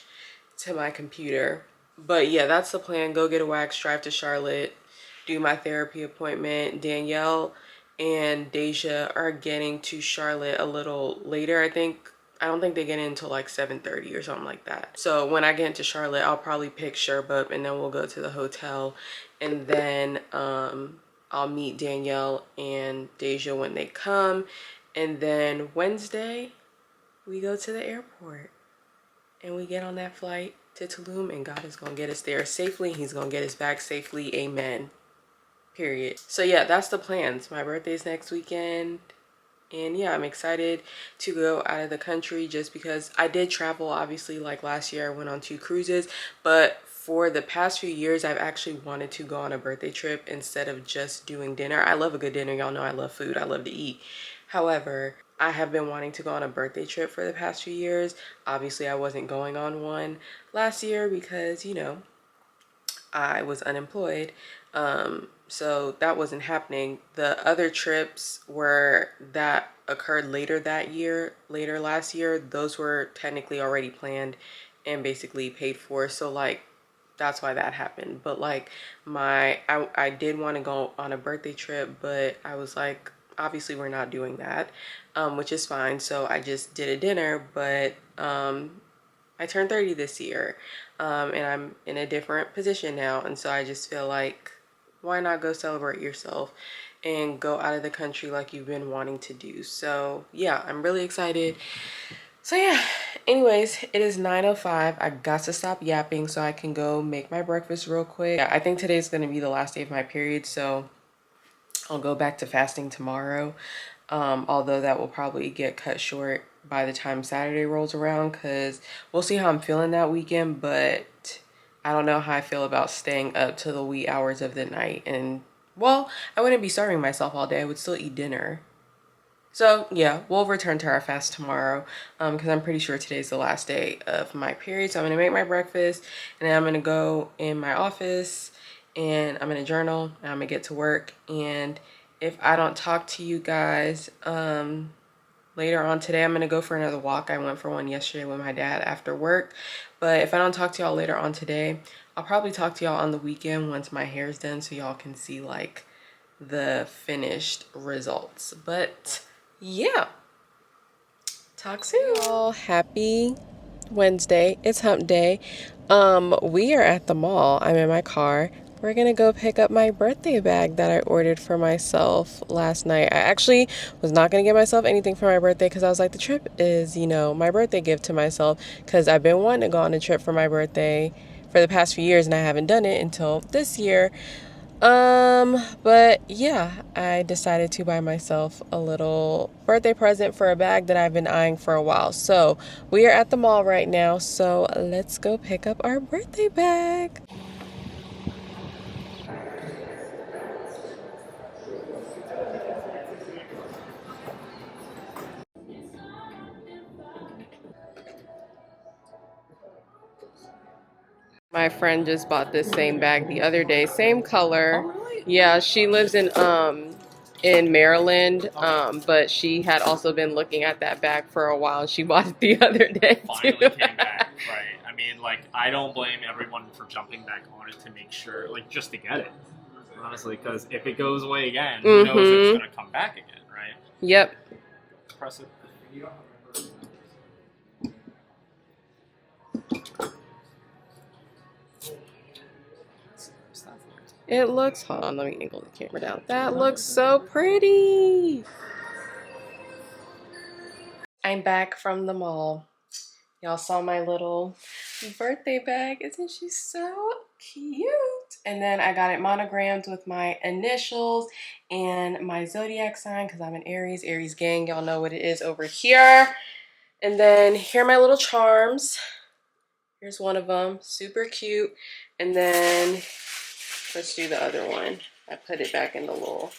to my computer. But yeah, that's the plan. Go get a wax, drive to Charlotte, do my therapy appointment. Danielle and Deja are getting to Charlotte a little later. I don't think they get in until like 7:30 or something like that. So when I get into Charlotte, I'll probably pick Sherb up and then we'll go to the hotel. And then I'll meet Danielle and Deja when they come. And then Wednesday, we go to the airport and we get on that flight to Tulum, and God is gonna get us there safely. He's gonna get us back safely. Amen. Period. So yeah, that's the plans. My birthday's next weekend. And yeah, I'm excited to go out of the country just because I did travel. Obviously, like last year I went on 2 cruises, but for the past few years I've actually wanted to go on a birthday trip instead of just doing dinner. I love a good dinner. Y'all know I love food. I love to eat. However, I have been wanting to go on a birthday trip for the past few years. Obviously, I wasn't going on one last year because, you know, I was unemployed. So that wasn't happening. The other trips that occurred later last year, those were technically already planned and basically paid for. So like, that's why that happened. But like I did want to go on a birthday trip, but I was like, obviously we're not doing that, which is fine. So I just did a dinner, but I turned 30 this year, and I'm in a different position now. And so I just feel like, why not go celebrate yourself and go out of the country like you've been wanting to do? So yeah, I'm really excited. So yeah, anyways, it is 9:05. I got to stop yapping so I can go make my breakfast real quick. Yeah, I think today's going to be the last day of my period, so I'll go back to fasting tomorrow. Although that will probably get cut short by the time Saturday rolls around, because we'll see how I'm feeling that weekend. But I don't know how I feel about staying up to the wee hours of the night. And well, I wouldn't be starving myself all day. I would still eat dinner. So yeah, we'll return to our fast tomorrow, because I'm pretty sure today's the last day of my period. So I'm gonna make my breakfast, and then I'm gonna go in my office and I'm gonna journal and I'm gonna get to work. And if I don't talk to you guys later on today, I'm gonna go for another walk. I went for one yesterday with my dad after work. But if I don't talk to y'all later on today, I'll probably talk to y'all on the weekend once my hair is done, so y'all can see like the finished results. But yeah, talk soon. Y'all, happy Wednesday. It's hump day. We are at the mall. I'm in my car. We're gonna go pick up my birthday bag that I ordered for myself last night. I actually was not gonna get myself anything for my birthday because I was like, the trip is, you know, my birthday gift to myself, because I've been wanting to go on a trip for my birthday for the past few years and I haven't done it until this year. But yeah, I decided to buy myself a little birthday present for a bag that I've been eyeing for a while. So we are at the mall right now, so let's go pick up our birthday bag. My friend just bought this same bag the other day, same color. Oh, really? Yeah, she lives in Maryland, but she had also been looking at that bag for a while. She bought it the other day. Finally too. came back, right? I mean, like, I don't blame everyone for jumping back on it to make sure, like, just to get it, honestly, because if it goes away again, who knows if it's going to come back again, right? Yep. Press it. It looks, hold on, let me angle the camera down. That looks so pretty. I'm back from the mall. Y'all saw my little birthday bag. Isn't she so cute? And then I got it monogrammed with my initials and my zodiac sign, because I'm an Aries. Aries gang, y'all know what it is over here. And then here are my little charms. Here's one of them, super cute. And then let's do the other one. I put it back in the little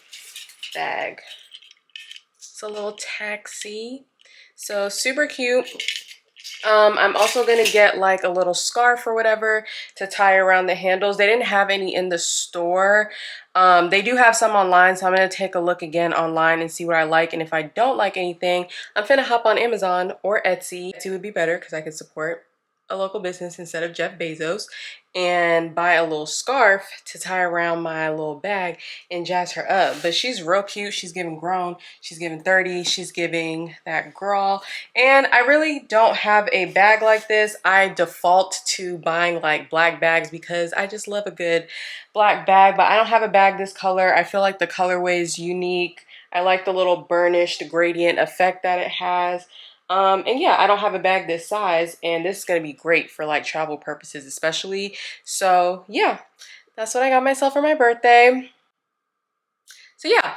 bag. It's a little taxi. So super cute. I'm also gonna get like a little scarf or whatever to tie around the handles. They didn't have any in the store. They do have some online, so I'm gonna take a look again online and see what I like. And if I don't like anything, I'm finna hop on Amazon or Etsy. Etsy would be better because I could support a local business instead of Jeff Bezos, and buy a little scarf to tie around my little bag and jazz her up. But she's real cute. She's giving grown. She's giving 30. She's giving that girl. And I really don't have a bag like this. I default to buying like black bags because I just love a good black bag, but I don't have a bag this color. I feel like the colorway is unique. I like the little burnished gradient effect that it has. And yeah, I don't have a bag this size, and this is gonna be great for like travel purposes especially. So yeah, that's what I got myself for my birthday. So yeah,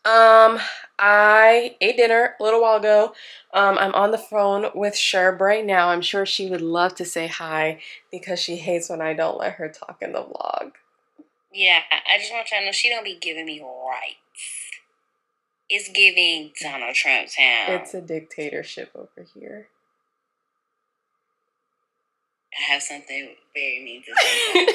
I ate dinner a little while ago. I'm on the phone with Sherb right now. I'm sure she would love to say hi because she hates when I don't let her talk in the vlog. Yeah, I just want y'all to know she don't be giving me rights. It's giving Donald Trump town. It's a dictatorship over here. I have something very mean to say.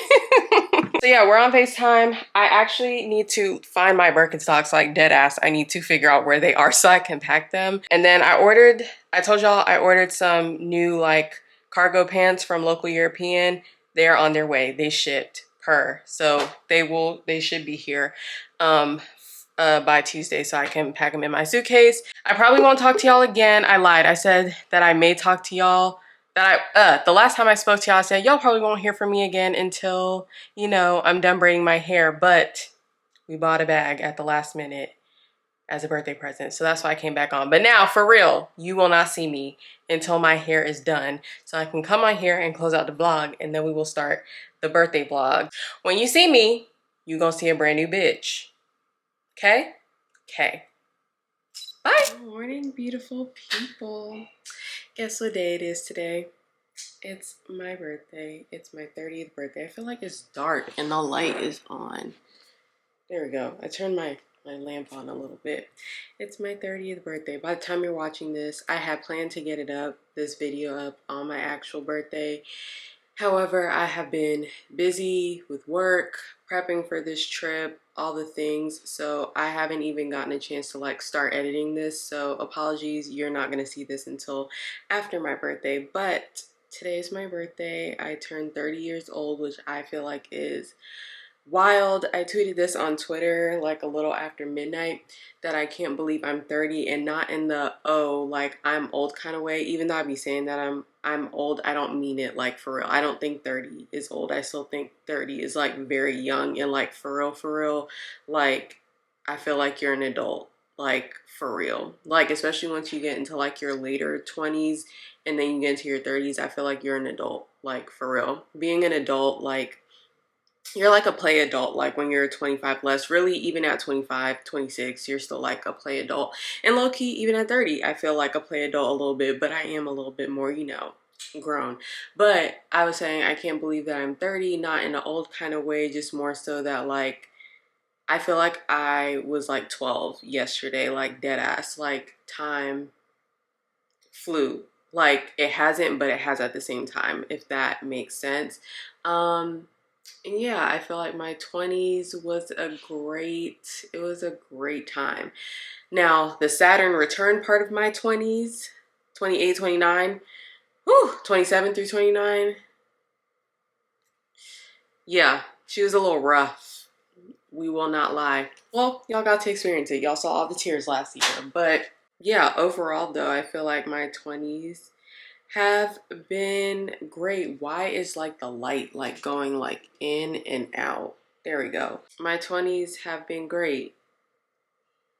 So yeah, we're on FaceTime. I actually need to find my Birkenstocks, like dead ass. I need to figure out where they are so I can pack them. And then I told y'all I ordered some new like cargo pants from Local European. They're on their way. They shipped per. So they should be here by Tuesday so I can pack them in my suitcase. I probably won't talk to y'all again. I lied. I said that I may talk to y'all. The last time I spoke to y'all, I said y'all probably won't hear from me again until, you know, I'm done braiding my hair. But we bought a bag at the last minute as a birthday present, so that's why I came back on. But now, for real, you will not see me until my hair is done, so I can come on here and close out the vlog, and then we will start the birthday vlog. When you see me, you gonna see a brand new bitch. Okay? Okay. Bye. Good morning, beautiful people. Guess what day it is today? It's my birthday. It's my 30th birthday. I feel like it's dark and the light is on. There we go. I turned my lamp on a little bit. It's my 30th birthday. By the time you're watching this, I had planned to get this video up on my actual birthday. However, I have been busy with work, prepping for this trip, all the things, so I haven't even gotten a chance to like start editing this. So apologies, you're not gonna see this until after my birthday. But today is my birthday. I turned 30 years old, which I feel like is wild. I tweeted this on Twitter like a little after midnight that I can't believe I'm 30, and not in the oh like I'm old kind of way. Even though I be saying that I'm old, I don't mean it like for real. I don't think 30 is old. I still think 30 is like very young, and like for real, like I feel like you're an adult, like for real. Like especially once you get into like your later 20s and then you get into your 30s, I feel like you're an adult, like for real. Being an adult, like you're like a play adult, like when you're 25 plus. Really, even at 25, 26, you're still like a play adult. And low-key, even at 30, I feel like a play adult a little bit, but I am a little bit more, you know, grown. But I was saying I can't believe that I'm 30, not in an old kind of way, just more so that like I feel like I was like 12 yesterday, like dead ass. Like time flew. Like it hasn't, but it has at the same time, if that makes sense. And yeah, I feel like my 20s was a great time. Now, the Saturn return part of my 20s, 28, 29, 27 through 29. Yeah, she was a little rough. We will not lie. Well, y'all got to experience it. Y'all saw all the tears last year. But yeah, overall though, I feel like my 20s have been great. Why is like the light like going like in and out? There we go. My 20s have been great.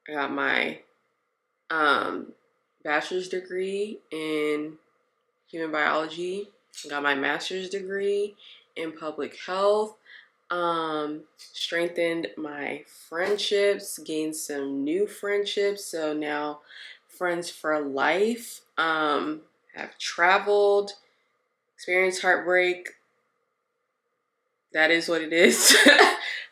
I got my bachelor's degree in human biology. I got my master's degree in public health. Strengthened my friendships, gained some new friendships, so now friends for life. Have traveled, experienced heartbreak. That is what it is.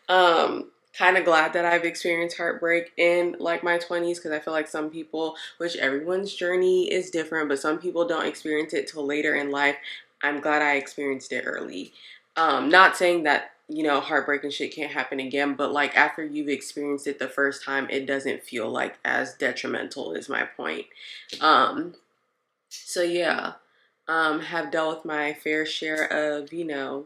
Kind of glad that I've experienced heartbreak in like my 20s, because I feel like some people, which everyone's journey is different, but some people don't experience it till later in life. I'm glad I experienced it early. Not saying that, you know, heartbreak and shit can't happen again, but like after you've experienced it the first time, it doesn't feel like as detrimental is my point. So yeah, have dealt with my fair share of, you know,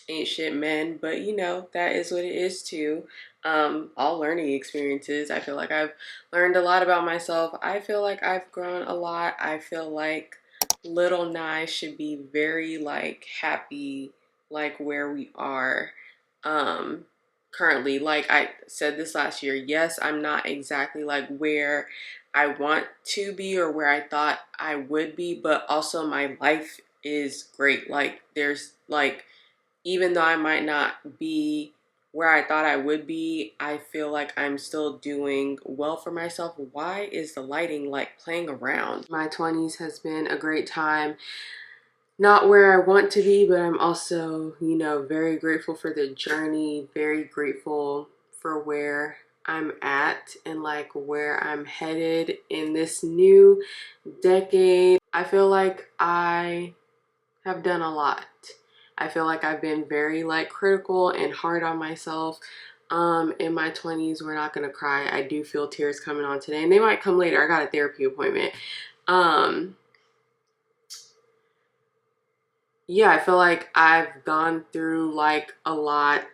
ain't shit men, but you know, that is what it is too. All learning experiences. I feel like I've learned a lot about myself. I feel like I've grown a lot. I feel like little Nye should be very like happy like where we are currently. Like I said this last year, yes, I'm not exactly like where I want to be or where I thought I would be, but also my life is great. Like there's like, even though I might not be where I thought I would be, I feel like I'm still doing well for myself. Why is the lighting like playing around? My 20s has been a great time. Not where I want to be, but I'm also, you know, very grateful for the journey, very grateful for where I'm at and like where I'm headed in this new decade. I feel like I have done a lot. I feel like I've been very like critical and hard on myself in my 20s. We're not gonna cry. I do feel tears coming on today, and they might come later. I got a therapy appointment. Yeah, I feel like I've gone through like a lot,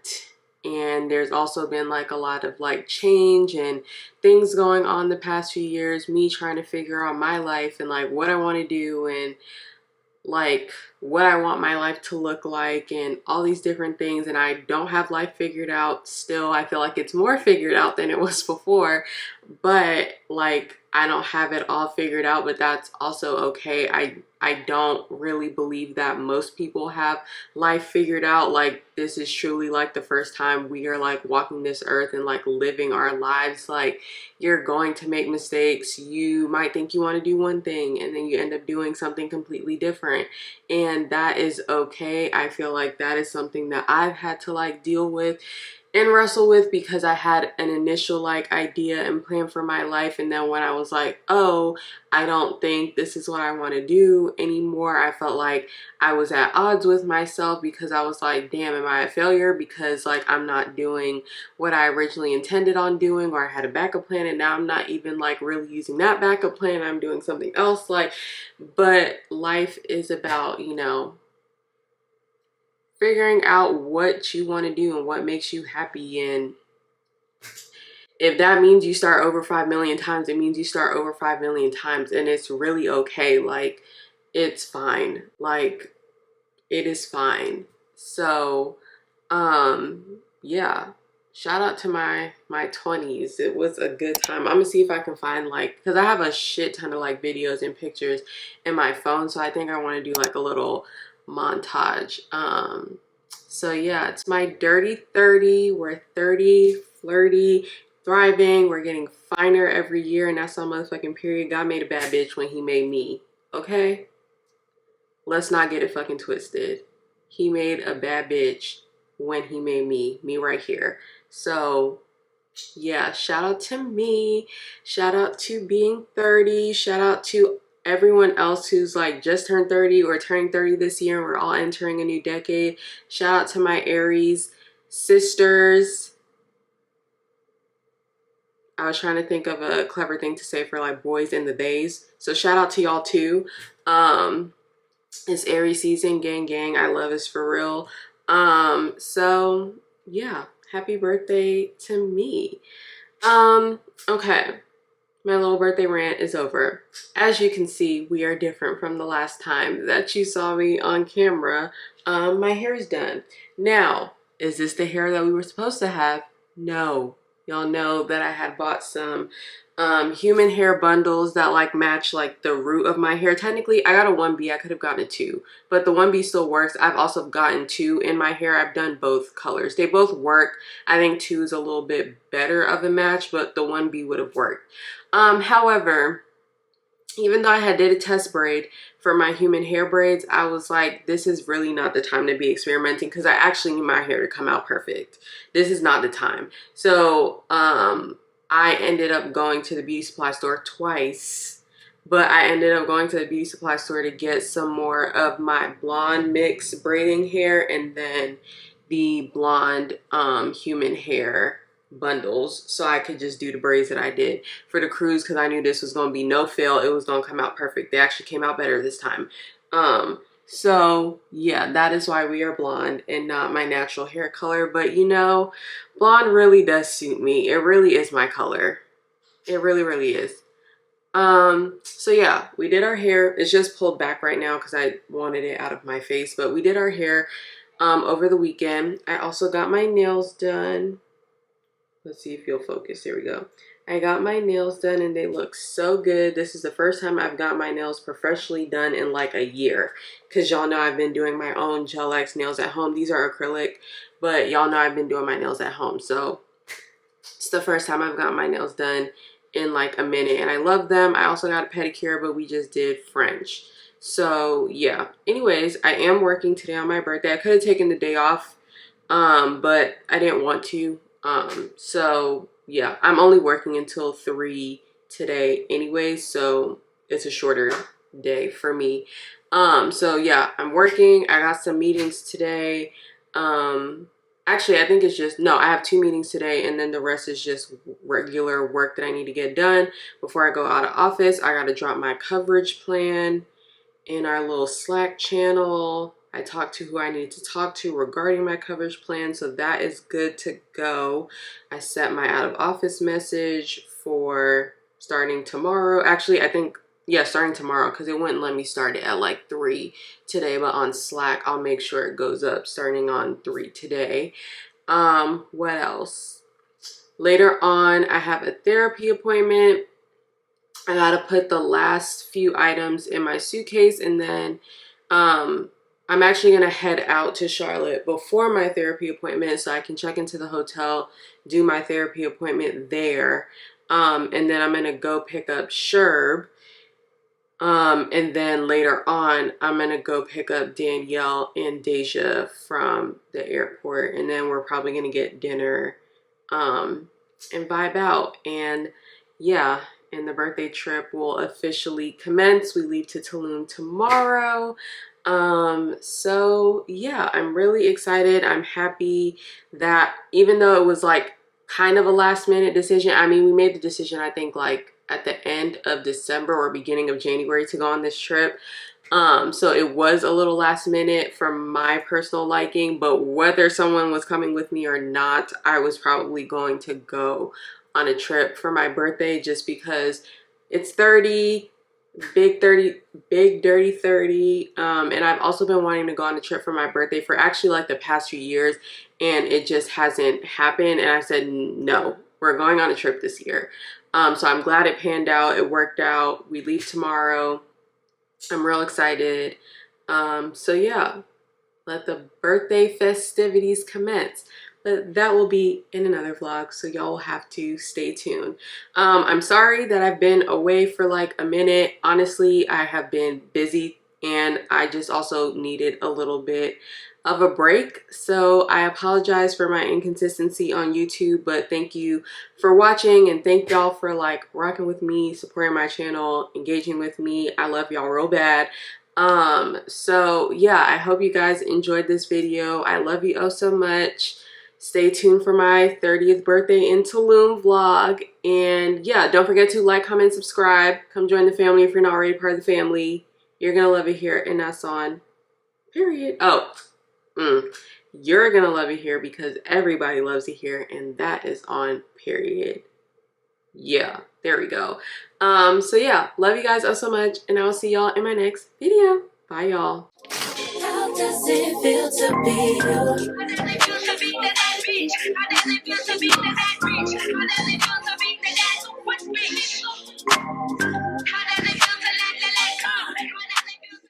and there's also been like a lot of like change and things going on the past few years, me trying to figure out my life and like what I want to do and like what I want my life to look like and all these different things. And I don't have life figured out still. I feel like it's more figured out than it was before, but like I don't have it all figured out, but that's also okay. I don't really believe that most people have life figured out. Like this is truly like the first time we are like walking this earth and like living our lives. Like you're going to make mistakes. You might think you want to do one thing and then you end up doing something completely different, and that is okay. I feel like that is something that I've had to like deal with and wrestle with, because I had an initial like idea and plan for my life, and then when I was like, oh, I don't think this is what I want to do anymore, I felt like I was at odds with myself, because I was like, damn, am I a failure because like I'm not doing what I originally intended on doing, or I had a backup plan and now I'm not even like really using that backup plan, I'm doing something else. Like, but life is about, you know, figuring out what you want to do and what makes you happy. And if that means you start over 5 million times, it means you start over 5 million times, and it's really okay. Like it's fine. Like it is fine. So yeah, shout out to my 20s. It was a good time. I'm gonna see if I can find like, because I have a shit ton of like videos and pictures in my phone, so I think I want to do like a little montage. So yeah, it's my dirty 30. We're 30, flirty, thriving. We're getting finer every year, and that's on motherfucking period. God made a bad bitch when he made me, okay? Let's not get it fucking twisted. He made a bad bitch when he made me right here. So yeah, shout out to me. Shout out to being 30. Shout out to everyone else who's like just turned 30 or turning 30 this year, and we're all entering a new decade. Shout out to my Aries sisters. I was trying to think of a clever thing to say for like boys and the days. So shout out to y'all too. It's Aries season, gang gang. I love is for real. So yeah, happy birthday to me. Okay, my little birthday rant is over. As you can see, we are different from the last time that you saw me on camera. My hair is done. Now, is this the hair that we were supposed to have? No. Y'all know that I had bought some human hair bundles that like match like the root of my hair. Technically I got a 1B, I could have gotten a 2, but the 1B still works. I've also gotten 2 in my hair. I've done both colors, they both work. I think 2 is a little bit better of a match, but the 1B would have worked. However, even though I had did a test braid for my human hair braids, I was like, this is really not the time to be experimenting because I actually need my hair to come out perfect. This is not the time. So I ended up going to the beauty supply store twice, but I ended up going to the beauty supply store to get some more of my blonde mix braiding hair and then the blonde human hair bundles so I could just do the braids that I did for the cruise because I knew this was going to be no fail. It was going to come out perfect. They actually came out better this time. So yeah, that is why we are blonde and not my natural hair color. But you know, blonde really does suit me. It really is my color. It really, really is. So yeah, we did our hair. It's just pulled back right now because I wanted it out of my face, but we did our hair over the weekend. I also got my nails done. Let's see if you'll focus. Here we go. I got my nails done and they look so good. This is the first time I've got my nails professionally done in like a year. Because y'all know I've been doing my own Gel X nails at home. These are acrylic, but y'all know I've been doing my nails at home. So it's the first time I've got my nails done in like a minute. And I love them. I also got a pedicure, but we just did French. So yeah. Anyways, I am working today on my birthday. I could have taken the day off, but I didn't want to. So yeah, I'm only working until 3 today anyway, so it's a shorter day for me. So yeah, I'm working. I got some meetings today. Actually, I think it's just, no, I have 2 meetings today and then the rest is just regular work that I need to get done before I go out of office. I got to drop my coverage plan in our little Slack channel. I talked to who I need to talk to regarding my coverage plan, so that is good to go. I set my out of office message for starting tomorrow. Actually, I think, yeah, starting tomorrow because it wouldn't let me start it at like 3 today, but on Slack, I'll make sure it goes up starting on 3 today. What else? Later on, I have a therapy appointment. I gotta put the last few items in my suitcase and then I'm actually gonna head out to Charlotte before my therapy appointment so I can check into the hotel, do my therapy appointment there, and then I'm gonna go pick up Sherb, and then later on I'm gonna go pick up Danielle and Deja from the airport, and then we're probably gonna get dinner and vibe out. And yeah, and the birthday trip will officially commence. We leave to Tulum tomorrow. So yeah, I'm really excited. I'm happy that even though it was like kind of a last minute decision, I mean, we made the decision, I think like at the end of December or beginning of January to go on this trip. So it was a little last minute for my personal liking, but whether someone was coming with me or not, I was probably going to go on a trip for my birthday just because it's 30, big dirty 30. And I've also been wanting to go on a trip for my birthday for actually like the past few years, and it just hasn't happened. And I said, no, we're going on a trip this year. So I'm glad it panned out. It worked out. We leave tomorrow. I'm real excited. So yeah, let the birthday festivities commence. But that will be in another vlog, so y'all will have to stay tuned. I'm sorry that I've been away for like a minute. Honestly, I have been busy and I just also needed a little bit of a break. So I apologize for my inconsistency on YouTube, but thank you for watching and thank y'all for like rocking with me, supporting my channel, engaging with me. I love y'all real bad. So yeah, I hope you guys enjoyed this video. I love you oh so much. Stay tuned for my 30th birthday in Tulum vlog. And yeah, don't forget to like, comment, subscribe. Come join the family if you're not already part of the family. You're gonna love it here, and that's on period. Oh, you're gonna love it here because everybody loves it here, and that is on period. Yeah, there we go. So yeah, love you guys oh so much, and I will see y'all in my next video. Bye, y'all. How does it feel to be you? How does it feel to be that bitch? How does it feel to be that bitch? How does it